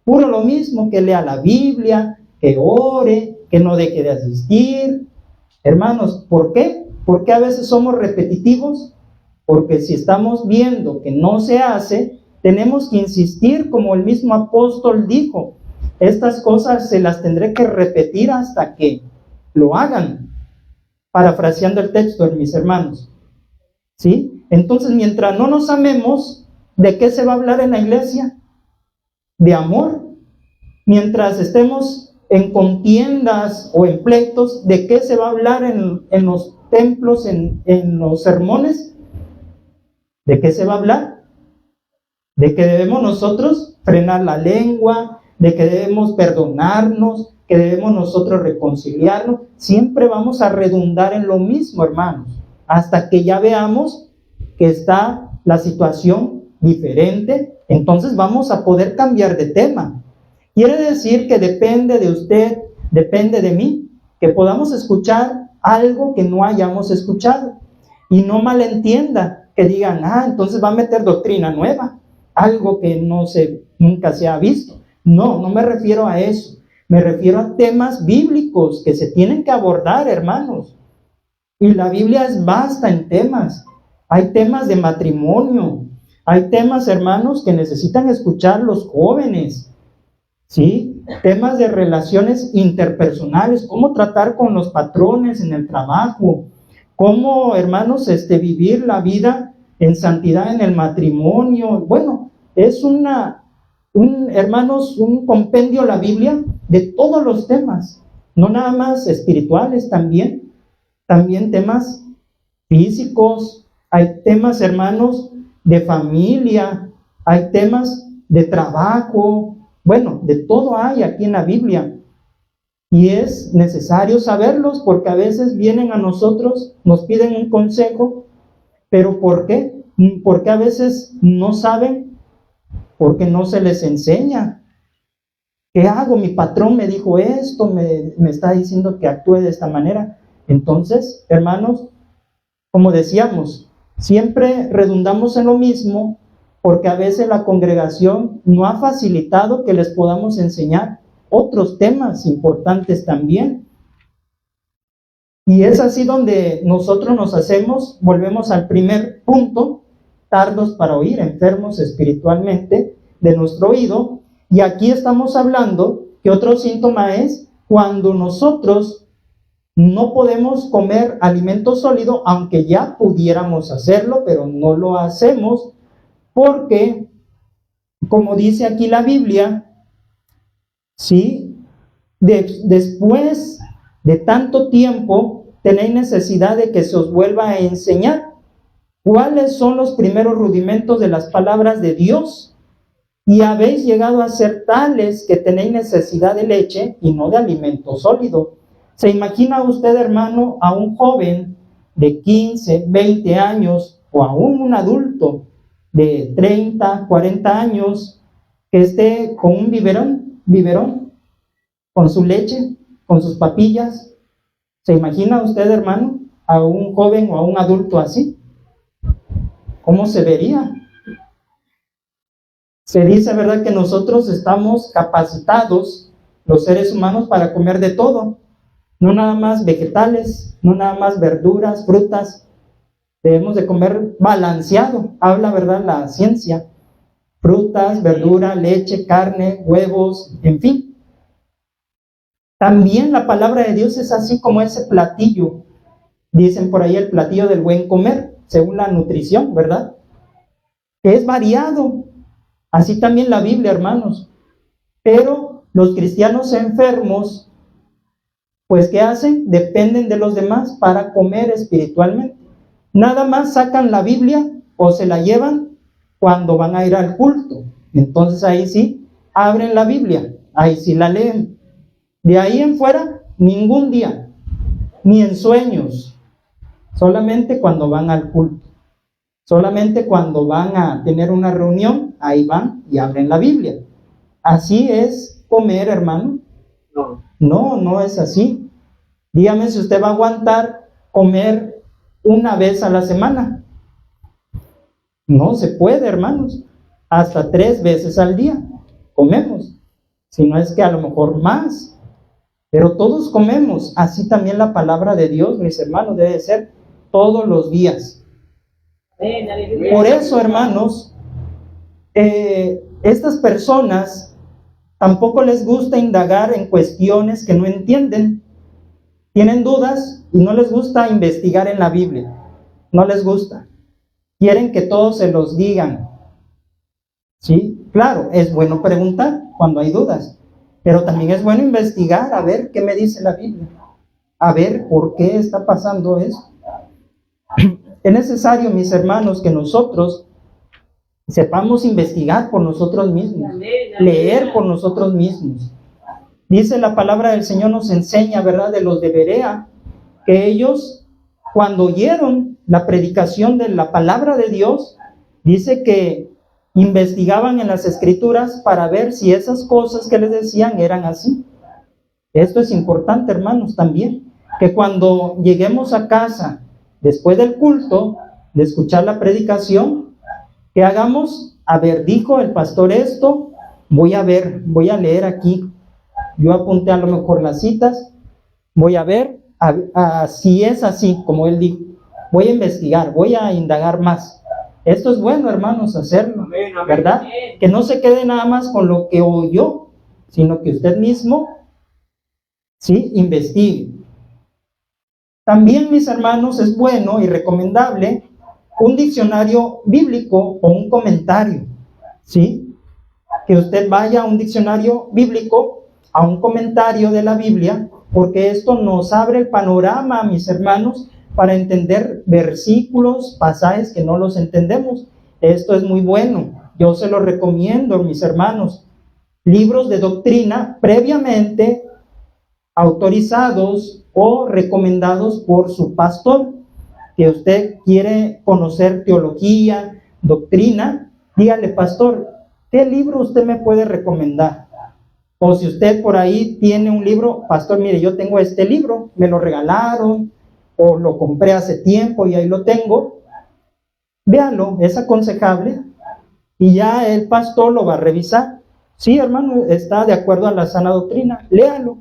puro lo mismo, que lea la Biblia, que ore, que no deje de asistir. Hermanos, ¿por qué? ¿Por qué a veces somos repetitivos? Porque si estamos viendo que no se hace, tenemos que insistir, como el mismo apóstol dijo, estas cosas se las tendré que repetir hasta que lo hagan, parafraseando el texto, mis hermanos. ¿Sí? Entonces, mientras no nos amemos, ¿de qué se va a hablar en la iglesia? De amor. Mientras estemos en contiendas o en pleitos, ¿de qué se va a hablar en los templos, en los sermones? ¿De qué se va a hablar? De que debemos nosotros frenar la lengua, de que debemos perdonarnos, que debemos nosotros reconciliarnos. Siempre vamos a redundar en lo mismo, hermanos, hasta que ya veamos que está la situación diferente. Entonces vamos a poder cambiar de tema. Quiere decir que depende de usted, depende de mí, que podamos escuchar algo que no hayamos escuchado. Y no malentienda, que digan, entonces va a meter doctrina nueva, algo que nunca se ha visto. No, no me refiero a eso. Me refiero a temas bíblicos que se tienen que abordar, hermanos. Y la Biblia es vasta en temas. Hay temas de matrimonio. Hay temas, hermanos, que necesitan escuchar los jóvenes. ¿Sí? Temas de relaciones interpersonales. Cómo tratar con los patrones en el trabajo. Cómo, hermanos, vivir la vida en santidad en el matrimonio. Bueno, es hermanos, un compendio la Biblia de todos los temas, no nada más espirituales, también temas físicos, hay temas, hermanos, de familia, hay temas de trabajo, bueno, de todo hay aquí en la Biblia. Y es necesario saberlos porque a veces vienen a nosotros, nos piden un consejo, pero ¿por qué? Porque a veces no saben, porque no se les enseña. ¿Qué hago? Mi patrón me dijo esto, me está diciendo que actúe de esta manera. Entonces, hermanos, como decíamos, siempre redundamos en lo mismo porque a veces la congregación no ha facilitado que les podamos enseñar otros temas importantes también. Y es así donde nosotros volvemos al primer punto, tardos para oír, enfermos espiritualmente de nuestro oído. Y aquí estamos hablando que otro síntoma es cuando nosotros no podemos comer alimento sólido, aunque ya pudiéramos hacerlo, pero no lo hacemos porque, como dice aquí la Biblia, ¿sí? Después De tanto tiempo tenéis necesidad de que se os vuelva a enseñar cuáles son los primeros rudimentos de las palabras de Dios, y habéis llegado a ser tales que tenéis necesidad de leche y no de alimento sólido. ¿Se imagina usted, hermano, a un joven de 15, 20 años o aún un adulto de 30, 40 años que esté con un biberón, con su leche, con sus papillas? ¿Se imagina usted, hermano, a un joven o a un adulto así? ¿Cómo se vería? Se dice, ¿verdad?, que nosotros estamos capacitados, los seres humanos, para comer de todo. No nada más vegetales, no nada más verduras, frutas. Debemos de comer balanceado, habla, ¿verdad?, la ciencia. Frutas, verdura, leche, carne, huevos, en fin. También la palabra de Dios es así como ese platillo. Dicen por ahí el platillo del buen comer, según la nutrición, ¿verdad? Que es variado. Así también la Biblia, hermanos. Pero los cristianos enfermos, pues ¿qué hacen? Dependen de los demás para comer espiritualmente. Nada más sacan la Biblia o se la llevan cuando van a ir al culto. Entonces ahí sí, abren la Biblia, ahí sí la leen. De ahí en fuera, ningún día, ni en sueños, solamente cuando van al culto. Solamente cuando van a tener una reunión, ahí van y abren la Biblia. ¿Así es comer, hermano? No, no es así. Dígame si usted va a aguantar comer una vez a la semana. No se puede, hermanos. Hasta 3 veces al día comemos. Si no es que a lo mejor más. Pero todos comemos. Así también la palabra de Dios, mis hermanos, debe ser todos los días. Por eso, hermanos, estas personas tampoco les gusta indagar en cuestiones que no entienden. Tienen dudas y no les gusta investigar en la Biblia. No les gusta. Quieren que todos se los digan. Sí, claro, es bueno preguntar cuando hay dudas, pero también es bueno investigar, a ver qué me dice la Biblia, a ver por qué está pasando eso. Es necesario, mis hermanos, que nosotros sepamos investigar por nosotros mismos, leer por nosotros mismos. Dice la palabra del Señor, nos enseña, ¿verdad?, de los de Berea, que ellos, cuando oyeron la predicación de la palabra de Dios, dice que investigaban en las Escrituras para ver si esas cosas que les decían eran así. Esto es importante, hermanos, también, que cuando lleguemos a casa, después del culto, de escuchar la predicación, que hagamos, a ver, dijo el pastor esto, voy a leer aquí. Yo apunté a lo mejor las citas, voy a ver si es así, como él dijo. Voy a investigar, voy a indagar más. Esto es bueno, hermanos, hacerlo, ¿verdad? Que no se quede nada más con lo que oyó, sino que usted mismo, sí, investigue. También, mis hermanos, es bueno y recomendable un diccionario bíblico o un comentario, ¿sí? Que usted vaya a un diccionario bíblico, a un comentario de la Biblia, porque esto nos abre el panorama, mis hermanos, para entender versículos, pasajes que no los entendemos. Esto es muy bueno. Yo se lo recomiendo, mis hermanos. Libros de doctrina previamente autorizados o recomendados por su pastor. Que usted quiere conocer teología, doctrina, dígale, pastor, ¿qué libro usted me puede recomendar? O si usted por ahí tiene un libro, pastor, mire, yo tengo este libro, me lo regalaron, o lo compré hace tiempo y ahí lo tengo. Véanlo, es aconsejable, y ya el pastor lo va a revisar. Sí, hermano, está de acuerdo a la sana doctrina, léalo.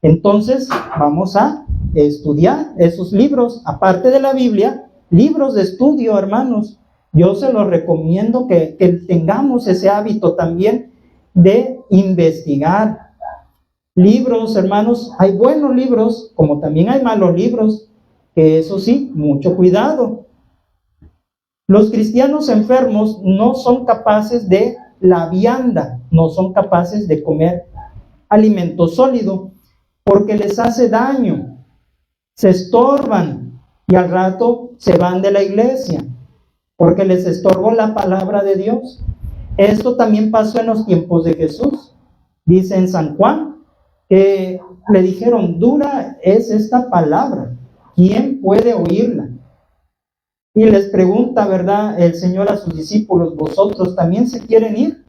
Entonces vamos a estudiar esos libros, aparte de la Biblia, libros de estudio, hermanos. Yo se los recomiendo que tengamos ese hábito también de investigar. Libros, hermanos, hay buenos libros, como también hay malos libros, que eso sí, mucho cuidado. Los cristianos enfermos no son capaces de la vianda, no son capaces de comer alimento sólido. porque les hace daño, se estorban y al rato se van de la iglesia, porque les estorbó la palabra de Dios. Esto también pasó en los tiempos de Jesús. Dice en San Juan que le dijeron, dura es esta palabra, ¿quién puede oírla? Y les pregunta, ¿verdad?, el Señor a sus discípulos, ¿vosotros también se quieren ir?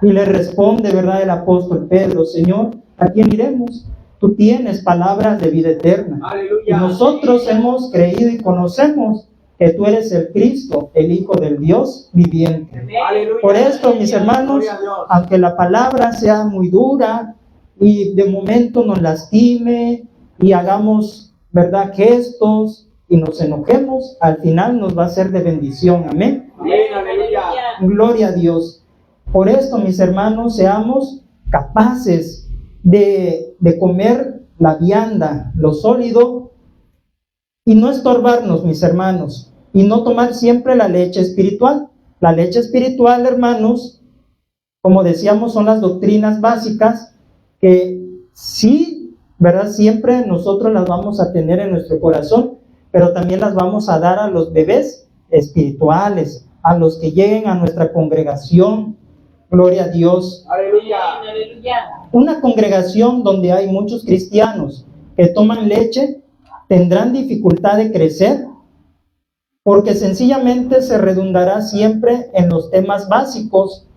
Y le responde, ¿verdad?, el apóstol Pedro, Señor, ¿a quién iremos? Tú tienes palabras de vida eterna. Aleluya. Y nosotros hemos creído y conocemos que tú eres el Cristo, el Hijo del Dios viviente. Aleluya. Por esto, mis hermanos, aunque la palabra sea muy dura y de momento nos lastime y hagamos, ¿verdad?, gestos y nos enojemos, al final nos va a ser de bendición. Amén. Aleluya. Gloria a Dios. Por esto, mis hermanos, seamos capaces de comer la vianda, lo sólido, y no estorbarnos, mis hermanos, y no tomar siempre la leche espiritual. La leche espiritual, hermanos, como decíamos, son las doctrinas básicas que sí, ¿verdad?, siempre nosotros las vamos a tener en nuestro corazón, pero también las vamos a dar a los bebés espirituales, a los que lleguen a nuestra congregación. Gloria a Dios. Aleluya. Una congregación donde hay muchos cristianos que toman leche tendrán dificultad de crecer, porque sencillamente se redundará siempre en los temas básicos.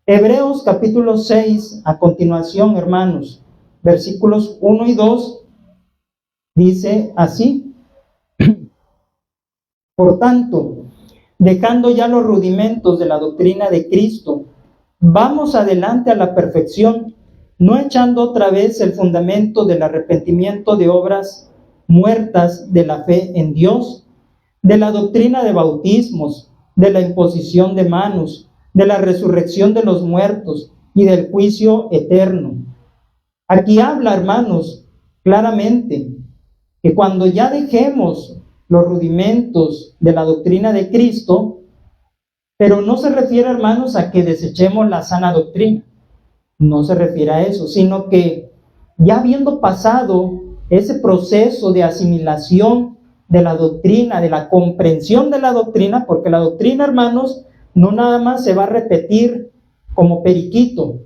Hebreos capítulo 6, a continuación, hermanos, versículos 1 y 2, dice así: Por tanto, dejando ya los rudimentos de la doctrina de Cristo, vamos adelante a la perfección, no echando otra vez el fundamento del arrepentimiento de obras muertas de la fe en Dios, de la doctrina de bautismos, de la imposición de manos, de la resurrección de los muertos y del juicio eterno. Aquí habla, hermanos, claramente que cuando ya dejemos los rudimentos de la doctrina de Cristo, pero no se refiere, hermanos, a que desechemos la sana doctrina, no se refiere a eso, sino que ya habiendo pasado ese proceso de asimilación de la doctrina, de la comprensión de la doctrina, porque la doctrina, hermanos, no nada más se va a repetir como periquito.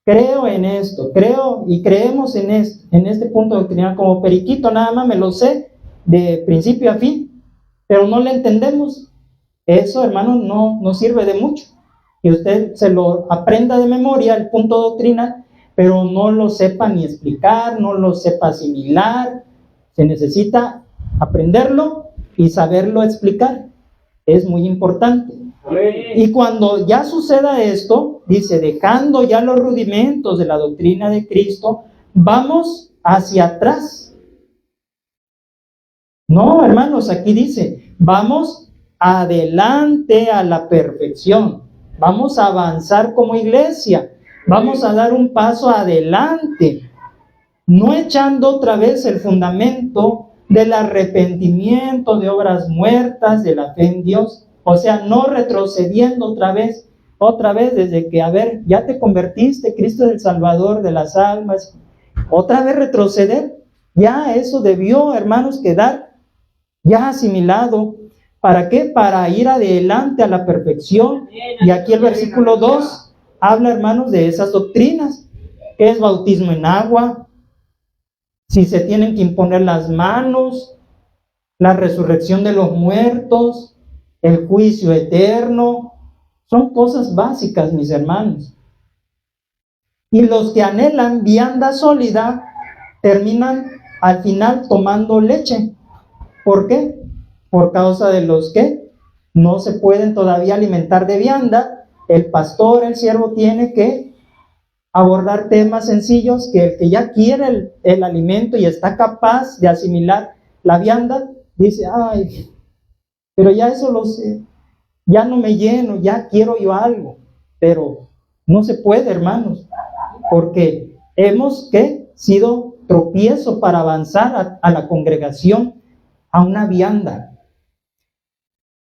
Creo en esto, creo y creemos en este punto doctrinal como periquito, nada más me lo sé de principio a fin, pero no le entendemos. Eso, hermanos, no sirve de mucho. Que usted se lo aprenda de memoria, el punto doctrinal, pero no lo sepa ni explicar, no lo sepa asimilar. Se necesita aprenderlo y saberlo explicar. Es muy importante. Y cuando ya suceda esto, dice, dejando ya los rudimentos de la doctrina de Cristo, vamos hacia atrás. No, hermanos, aquí dice, vamos adelante a la perfección. Vamos a avanzar como iglesia. Vamos a dar un paso adelante, no echando otra vez el fundamento del arrepentimiento de obras muertas, de la fe en Dios. O sea, no retrocediendo otra vez desde que, a ver, ya te convertiste, Cristo es el Salvador de las almas. Otra vez retroceder. Ya eso debió, hermanos, quedar ya asimilado. ¿Para qué? Para ir adelante a la perfección. Y aquí el versículo 2 habla, hermanos, de esas doctrinas. ¿Qué es bautismo en agua? Si se tienen que imponer las manos, la resurrección de los muertos, el juicio eterno. Son cosas básicas, mis hermanos. Y los que anhelan vianda sólida terminan al final tomando leche. ¿Por qué? Por causa de los que no se pueden todavía alimentar de vianda. El pastor, el siervo, tiene que abordar temas sencillos que el que ya quiere el alimento y está capaz de asimilar la vianda, dice, ay, pero ya eso lo sé, ya no me lleno, ya quiero yo algo. Pero no se puede, hermanos, porque hemos sido tropiezo para avanzar a la congregación, a una vianda.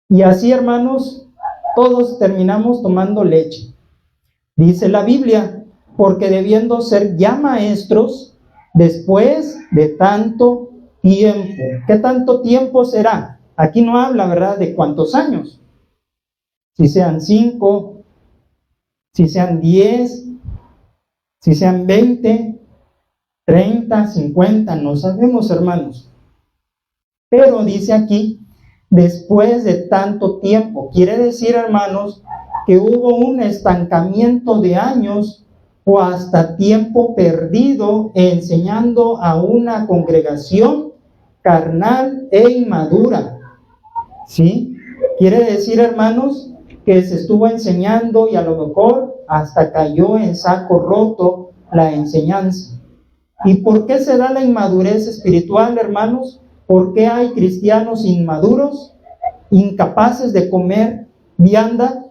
Y así, hermanos, todos terminamos tomando leche. Dice la Biblia, porque debiendo ser ya maestros, después de tanto tiempo. ¿Qué tanto tiempo será? Aquí no habla, ¿verdad?, de cuántos años. Si sean 5, si sean 10, si sean 20, 30, 50, no sabemos, hermanos. Pero dice aquí, después de tanto tiempo. Quiere decir, hermanos, que hubo un estancamiento de años o hasta tiempo perdido enseñando a una congregación carnal e inmadura. ¿Sí? Quiere decir, hermanos, que se estuvo enseñando y a lo mejor hasta cayó en saco roto la enseñanza. ¿Y por qué se da la inmadurez espiritual, hermanos? ¿Por qué hay cristianos inmaduros, incapaces de comer vianda?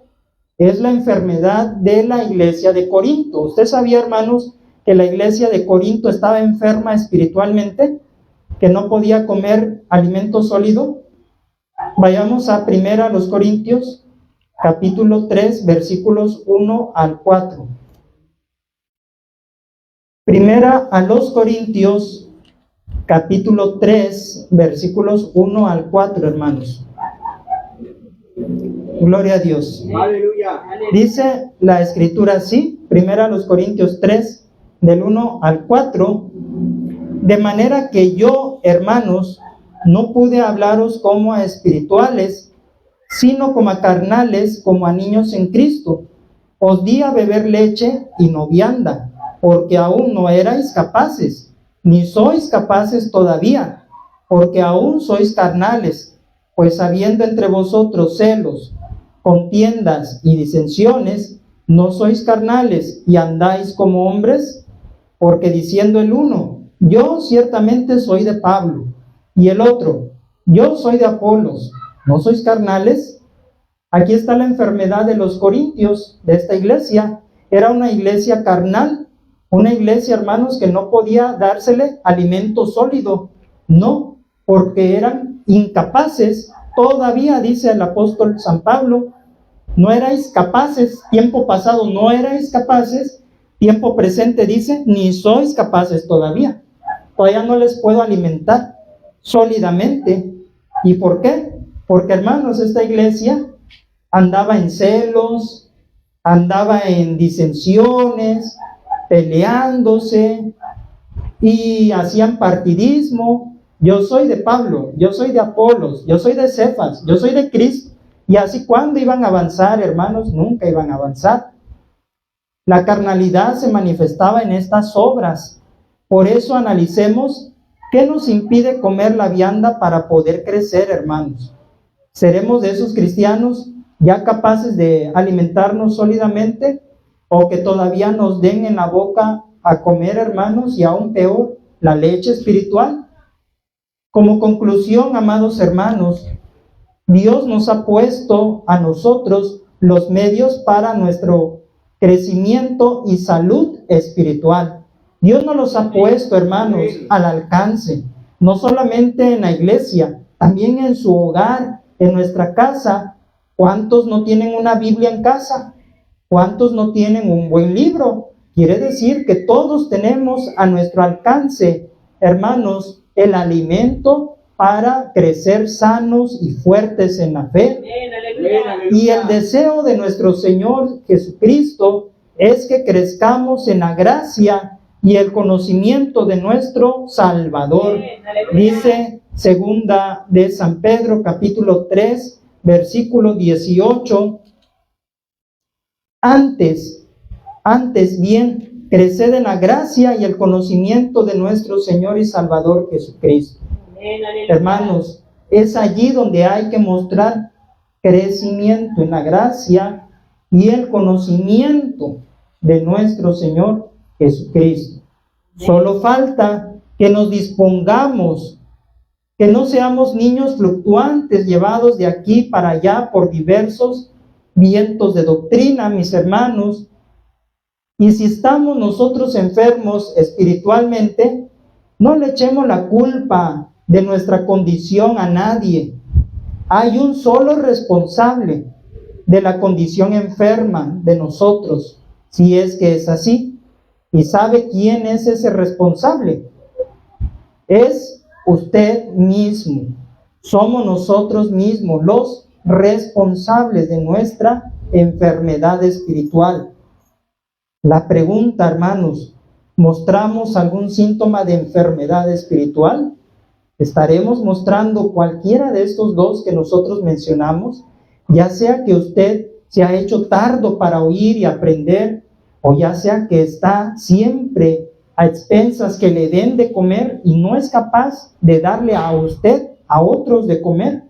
Es la enfermedad de la iglesia de Corinto. ¿Usted sabía, hermanos, que la iglesia de Corinto estaba enferma espiritualmente? ¿Que no podía comer alimento sólido? Vayamos a 1 Corintios, capítulo 3, versículos 1 al 4. 1 Corintios, capítulo 3, versículos 1 al 4, hermanos. Gloria a Dios. Aleluya. Dice la escritura así, 1 Corintios 3, del 1 al 4, de manera que yo, hermanos, no pude hablaros como a espirituales, sino como a carnales, como a niños en Cristo. Os di a beber leche y no vianda, porque aún no erais capaces, ni sois capaces todavía, porque aún sois carnales, pues habiendo entre vosotros celos, contiendas y disensiones, ¿no sois carnales y andáis como hombres? Porque diciendo el uno, yo ciertamente soy de Pablo, y el otro, yo soy de Apolos, ¿no sois carnales? Aquí está la enfermedad de los corintios, de esta iglesia. Era una iglesia carnal, una iglesia, hermanos, que no podía dársele alimento sólido, no, porque eran incapaces. Todavía dice el apóstol San Pablo, no erais capaces, tiempo pasado no erais capaces, tiempo presente dice, ni sois capaces todavía. Todavía no les puedo alimentar sólidamente. ¿Y por qué? Porque, hermanos, esta iglesia andaba en celos, andaba en disensiones, peleándose y hacían partidismo. Yo soy de Pablo, yo soy de Apolos, yo soy de Cefas, yo soy de Cristo. Y así, ¿cuándo iban a avanzar, hermanos? Nunca iban a avanzar. La carnalidad se manifestaba en estas obras. Por eso analicemos qué nos impide comer la vianda para poder crecer, hermanos. ¿Seremos de esos cristianos ya capaces de alimentarnos sólidamente, o que todavía nos den en la boca a comer, hermanos, y aún peor, la leche espiritual? Como conclusión, amados hermanos, Dios nos ha puesto a nosotros los medios para nuestro crecimiento y salud espiritual. Dios nos los ha puesto, hermanos, al alcance, no solamente en la iglesia, también en su hogar, en nuestra casa. ¿Cuántos no tienen una Biblia en casa? ¿Cuántos no tienen un buen libro? Quiere decir que todos tenemos a nuestro alcance, hermanos, el alimento para crecer sanos y fuertes en la fe. Y el deseo de nuestro Señor Jesucristo es que crezcamos en la gracia y el conocimiento de nuestro Salvador. Dice segunda de San Pedro, capítulo 3, versículo 18. Antes bien, creced en la gracia y el conocimiento de nuestro Señor y Salvador Jesucristo. Hermanos, es allí donde hay que mostrar crecimiento en la gracia y el conocimiento de nuestro Señor Jesucristo. Solo falta que nos dispongamos, que no seamos niños fluctuantes llevados de aquí para allá por diversos vientos de doctrina, mis hermanos. Y si estamos nosotros enfermos espiritualmente, no le echemos la culpa de nuestra condición a nadie. Hay un solo responsable de la condición enferma de nosotros, si es que es así. ¿Y sabe quién es ese responsable? es usted mismo. Somos nosotros mismos los responsables de nuestra enfermedad espiritual. La pregunta, hermanos, ¿mostramos algún síntoma de enfermedad espiritual? ¿Estaremos mostrando cualquiera de estos dos que nosotros mencionamos? Ya sea que usted se ha hecho tardo para oír y aprender, o ya sea que está siempre a expensas que le den de comer y no es capaz de darle a usted, a otros de comer.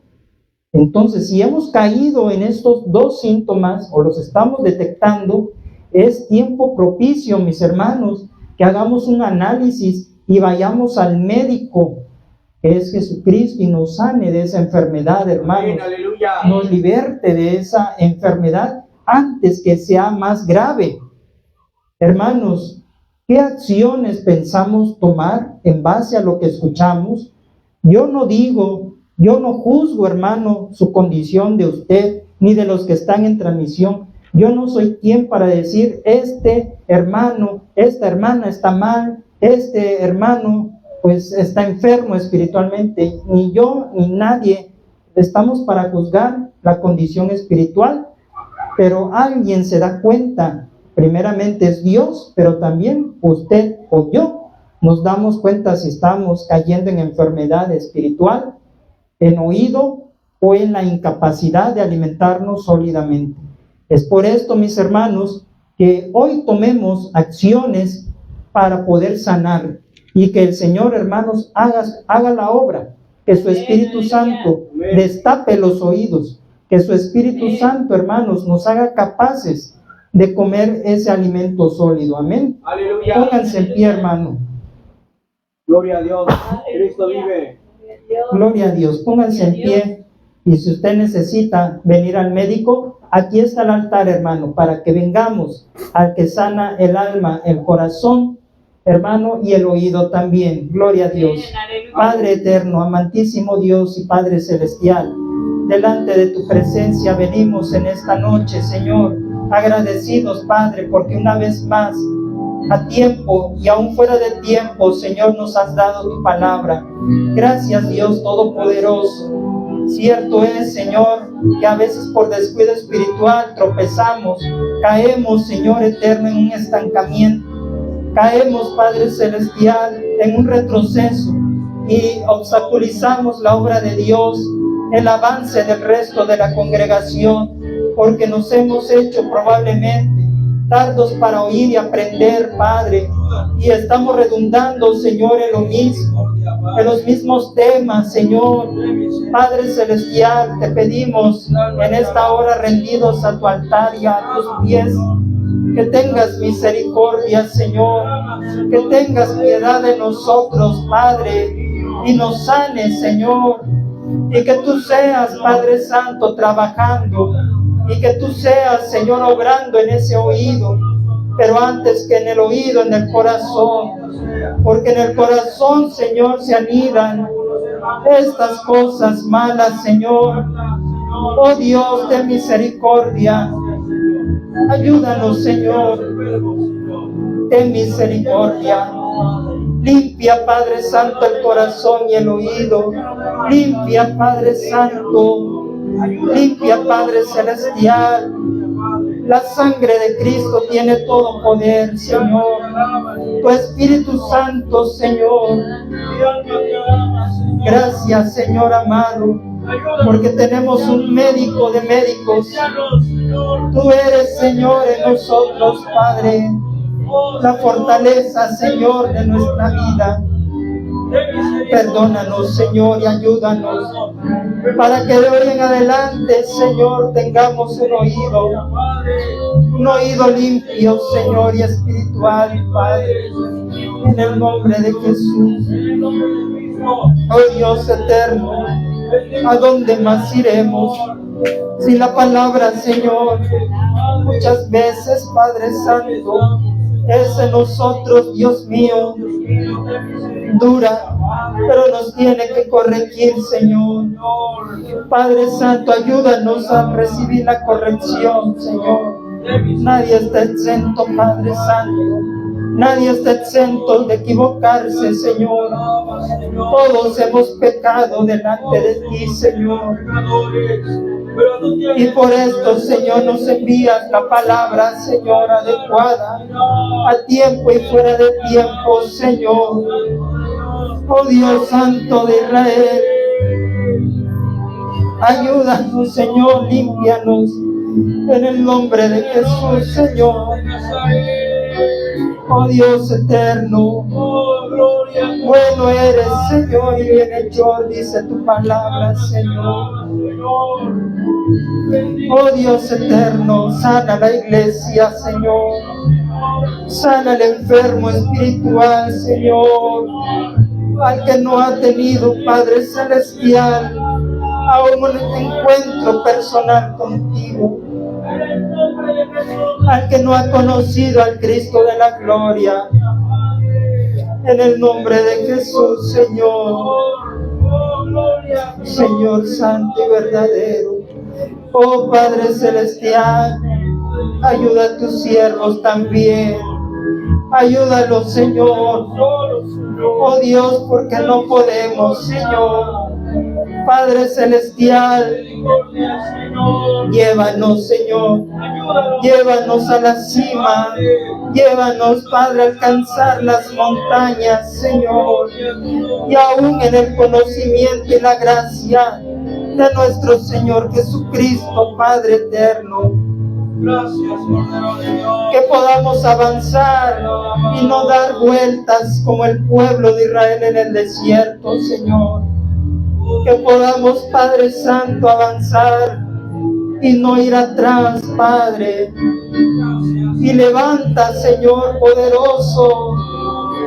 Entonces, si hemos caído en estos dos síntomas o los estamos detectando, es tiempo propicio, mis hermanos, que hagamos un análisis y vayamos al médico, que es Jesucristo, y nos sane de esa enfermedad, hermanos. Nos liberte de esa enfermedad antes que sea más grave. Hermanos, ¿qué acciones pensamos tomar en base a lo que escuchamos? Yo no juzgo, hermano, su condición de usted, ni de los que están en transmisión. Yo no soy quien para decir, este hermano, esta hermana está mal, este hermano pues está enfermo espiritualmente. Ni yo ni nadie estamos para juzgar la condición espiritual, pero alguien se da cuenta. Primeramente es Dios, pero también usted o yo nos damos cuenta si estamos cayendo en enfermedad espiritual, en oído o en la incapacidad de alimentarnos sólidamente. Es por esto, mis hermanos, que hoy tomemos acciones para poder sanar y que el Señor, hermanos, haga la obra, que su Espíritu Santo destape los oídos, que su Espíritu Santo, hermanos, nos haga capaces de comer ese alimento sólido. Amén. Aleluya. Pónganse en pie, hermano. Gloria a Dios. Cristo vive. Gloria a Dios. Pónganse en pie. Y si usted necesita venir al médico, aquí está el altar, hermano, para que vengamos al que sana el alma, el corazón, hermano, y el oído también. Gloria a Dios. Padre eterno, amantísimo Dios y Padre celestial, delante de tu presencia venimos en esta noche, Señor, agradecidos, Padre, porque una vez más, a tiempo y aún fuera de tiempo, Señor, nos has dado tu palabra. Gracias, Dios Todopoderoso. Cierto es, Señor, que a veces por descuido espiritual tropezamos, caemos, Señor eterno, en un estancamiento. Caemos, Padre celestial, en un retroceso y obstaculizamos la obra de Dios, el avance del resto de la congregación, porque nos hemos hecho probablemente tardos para oír y aprender, Padre, y estamos redundando, Señor, en lo mismo, en los mismos temas, Señor. Padre celestial, te pedimos en esta hora rendidos a tu altar y a tus pies, que tengas misericordia, Señor, que tengas piedad de nosotros, Padre, y nos sanes, Señor, y que tú seas, Padre Santo, trabajando, y que tú seas, Señor, obrando en ese oído, pero antes que en el oído, en el corazón, porque en el corazón, Señor, se anidan estas cosas malas, Señor. Oh Dios de misericordia, ayúdanos, Señor, ten misericordia. Limpia, Padre Santo, el corazón y el oído. Limpia, Padre Santo. Limpia, Padre Celestial. La sangre de Cristo tiene todo poder, Señor. Tu Espíritu Santo, Señor. Gracias, Señor amado, porque tenemos un médico de médicos. Tú eres, Señor, en nosotros, Padre, la fortaleza, Señor, de nuestra vida. Perdónanos, Señor, y ayúdanos para que de hoy en adelante, Señor, tengamos un oído limpio, Señor, y espiritual, Padre, en el nombre de Jesús. Oh Dios eterno, ¿a dónde más iremos sin la palabra, Señor? Muchas veces, Padre Santo, es en nosotros, Dios mío, dura, pero nos tiene que corregir, Señor. Padre Santo, ayúdanos a recibir la corrección, Señor. Nadie está exento, Padre Santo. Nadie está exento de equivocarse, Señor. Todos hemos pecado delante de ti, Señor. Y por esto, Señor, nos envías la palabra, Señor, adecuada, a tiempo y fuera de tiempo, Señor. Oh Dios Santo de Israel, ayúdanos, Señor, límpianos en el nombre de Jesús, Señor. Oh Dios eterno, bueno eres, Señor, y bienhechor, dice tu palabra, Señor. Oh Dios eterno, sana la iglesia, Señor. Sana al enfermo espiritual, Señor. Al que no ha tenido, Padre Celestial, aún un encuentro personal contigo. Al que no ha conocido al Cristo de la gloria. En el nombre de Jesús, Señor. Señor santo y verdadero. Oh Padre Celestial, ayuda a tus siervos también. Ayúdalos, Señor. Oh Dios, porque no podemos, Señor. Padre Celestial, llévanos, Señor. Llévanos a la cima. Llévanos, Padre, a alcanzar las montañas, Señor. Y aún en el conocimiento y la gracia de nuestro Señor Jesucristo, Padre eterno. Gracias, Cordero de Dios. Que podamos avanzar y no dar vueltas como el pueblo de Israel en el desierto, Señor. Que podamos, Padre Santo, avanzar y no ir atrás, Padre. Y levanta, Señor poderoso,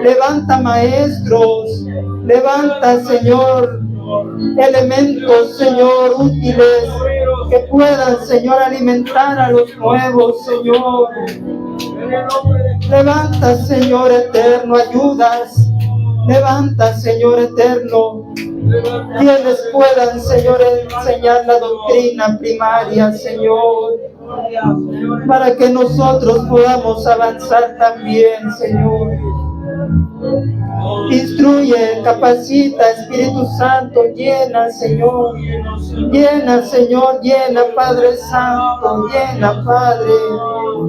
levanta maestros, levanta, Señor, elementos, Señor, útiles, que puedan, Señor, alimentar a los nuevos, Señor. Levanta, Señor eterno, ayudas. Levanta, Señor eterno, quienes puedan, Señor, enseñar la doctrina primaria, Señor, para que nosotros podamos avanzar también, Señor. Instruye, capacita, Espíritu Santo, llena, Señor. Llena, Señor, llena, Padre Santo, llena, Padre.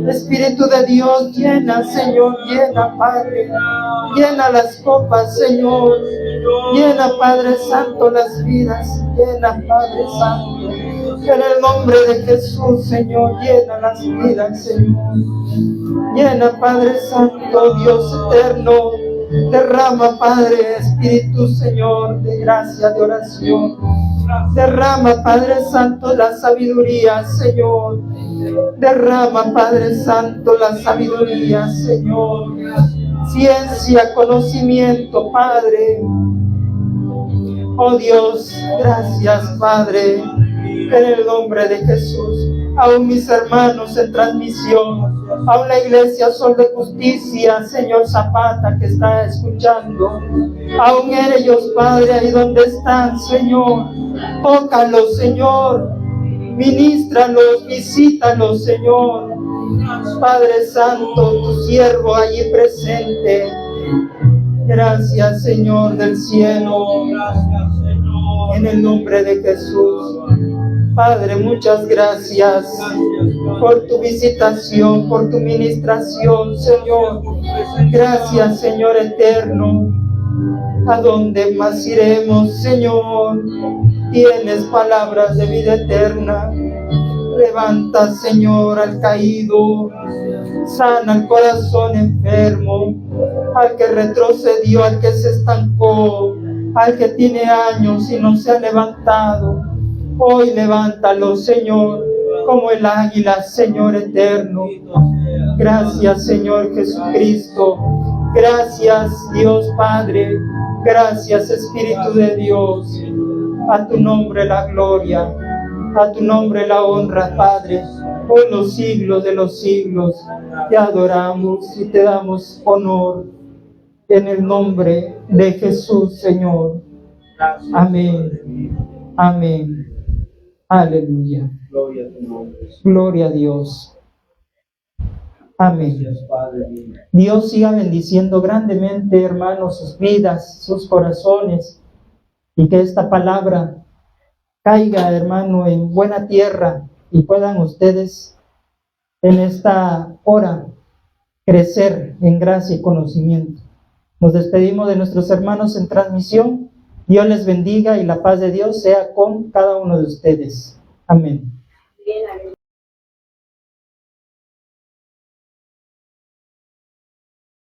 Espíritu de Dios, llena, Señor, llena, Padre. Llena las copas, Señor. Llena, Padre Santo, las vidas. Llena, Padre Santo. En el nombre de Jesús, Señor, llena las vidas, Señor. Llena, Padre Santo, Dios eterno. Derrama, Padre, Espíritu, Señor, de gracia, de oración. Derrama, Padre Santo, la sabiduría, Señor. Derrama, Padre Santo, la sabiduría, Señor. Ciencia, conocimiento, Padre. Oh Dios, gracias, Padre, en el nombre de Jesús. Aún mis hermanos en transmisión, aún la iglesia Sol de Justicia, Señor Zapata, que está escuchando, aún ellos, Padre, ahí donde están, Señor, tócalos, Señor, ministralos, visítalos, Señor. Padre Santo, tu siervo allí presente. Gracias, Señor del cielo, en el nombre de Jesús. Padre, muchas gracias por tu visitación, por tu ministración, Señor. Gracias, Señor eterno. ¿A dónde más iremos, Señor? Tienes palabras de vida eterna. Levanta, Señor, al caído. Sana al corazón enfermo, al que retrocedió, al que se estancó, al que tiene años y no se ha levantado. Hoy levántalo, Señor, como el águila, Señor eterno. Gracias, Señor Jesucristo. Gracias, Dios Padre. Gracias, Espíritu de Dios. A tu nombre la gloria, a tu nombre la honra, Padre. Por los siglos de los siglos te adoramos y te damos honor. En el nombre de Jesús, Señor. Amén. Amén. Aleluya. Gloria a tu nombre. Gloria a Dios. Amén. Gracias, Padre mío. Dios siga bendiciendo grandemente, hermanos, sus vidas, sus corazones, y que esta palabra caiga, hermano, en buena tierra y puedan ustedes en esta hora crecer en gracia y conocimiento. Nos despedimos de nuestros hermanos en transmisión. Dios les bendiga y la paz de Dios sea con cada uno de ustedes. Amén.